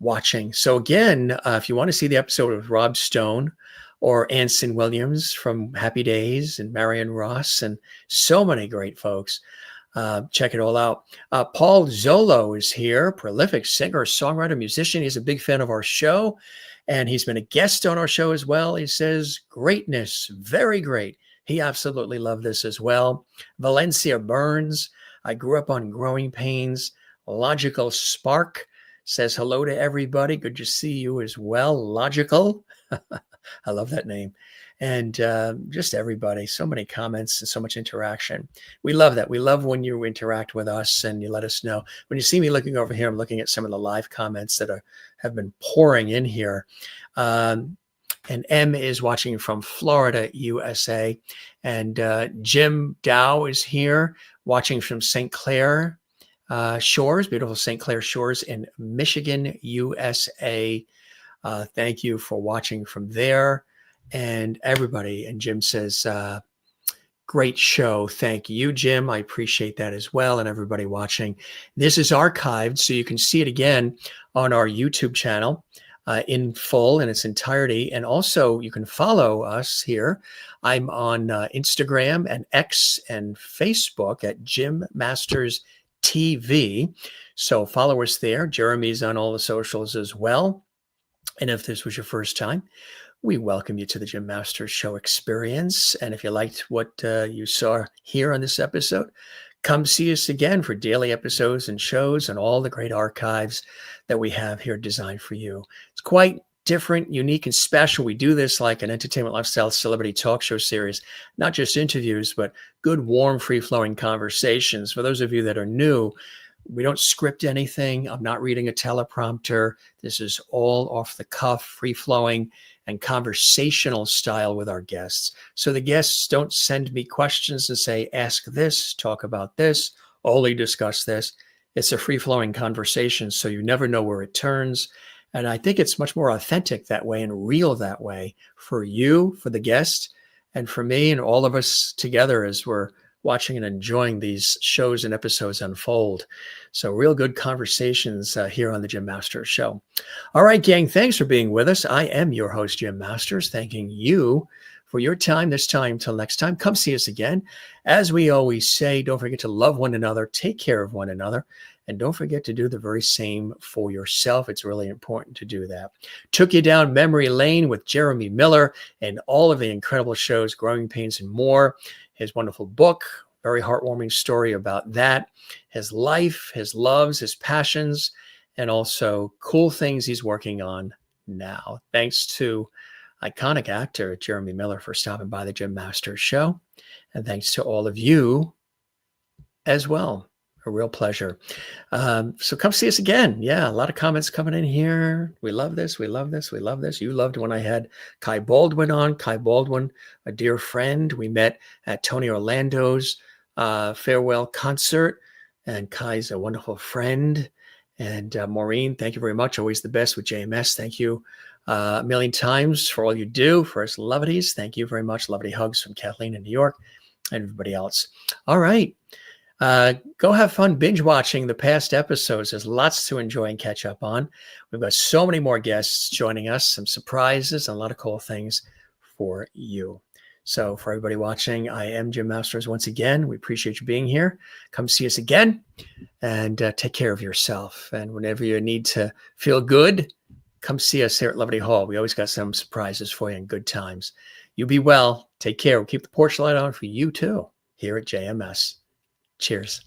watching. So again, if you want to see the episode of Rob Stone or Anson Williams from Happy Days and Marion Ross and so many great folks, check it all out. Paul Zolo is here, prolific singer, songwriter, musician. He's a big fan of our show, and he's been a guest on our show as well. He says, greatness, very great. He absolutely loved this as well. Valencia Burns, I grew up on Growing Pains. Logical Spark says hello to everybody. Good to see you as well. Logical. I love that name. And just everybody, so many comments and so much interaction. We love that. We love when you interact with us and you let us know. When you see me looking over here, I'm looking at some of the live comments that have been pouring in here. And M is watching from Florida, USA. And Jim Dow is here watching from St. Clair Shores, beautiful St. Clair Shores in Michigan, USA. Thank you for watching from there. And everybody, and Jim says, great show. Thank you, Jim. I appreciate that as well. And everybody watching. This is archived, so you can see it again on our YouTube channel. in full in its entirety. And also you can follow us here. I'm on Instagram and X and Facebook at Gym Masters TV. So follow us there. Jeremy's on all the socials as well. And if this was your first time, we welcome you to the Gym Masters Show experience. And if you liked what you saw here on this episode, come see us again for daily episodes and shows and all the great archives that we have here designed for you. It's quite different, unique, and special. We do this like an entertainment, lifestyle, celebrity talk show series, not just interviews, but good, warm, free-flowing conversations. For those of you that are new, we don't script anything. I'm not reading a teleprompter. This is all off the cuff, free-flowing, and conversational style with our guests. So the guests don't send me questions and say, ask this, talk about this, only discuss this. It's a free-flowing conversation, so you never know where it turns. And I think it's much more authentic that way and real that way for you, for the guest, and for me and all of us together as we're watching and enjoying these shows and episodes unfold. So real good conversations here on the Gym Masters Show. All right, gang, thanks for being with us. I am your host, Jim Masters, thanking you for your time this time. Till next time, come see us again. As we always say, don't forget to love one another, take care of one another, and don't forget to do the very same for yourself. It's really important to do that. Took you down memory lane with Jeremy Miller and all of the incredible shows, Growing Pains and more. His wonderful book, very heartwarming story about that, his life, his loves, his passions, and also cool things he's working on now. Thanks to iconic actor Jeremy Miller for stopping by the Gym Masters Show. And thanks to all of you as well. A real pleasure. So come see us again. Yeah, a lot of comments coming in here. We love this. We love this. We love this. You loved when I had Kai Baldwin on. Kai Baldwin, a dear friend. We met at Tony Orlando's farewell concert. And Kai's a wonderful friend. And Maureen, thank you very much. Always the best with JMS. Thank you a million times for all you do for us lovities. Thank you very much. Lovely hugs from Kathleen in New York and everybody else. All right. Go have fun binge watching the past episodes. There's lots to enjoy and catch up on. We've got so many more guests joining us, some surprises, and a lot of cool things for you. So for everybody watching, I am Jim Masters once again. We appreciate you being here. Come see us again and take care of yourself. And whenever you need to feel good, come see us here at Levity Hall. We always got some surprises for you and good times. You be well. Take care. We'll keep the porch light on for you too here at JMS. Cheers.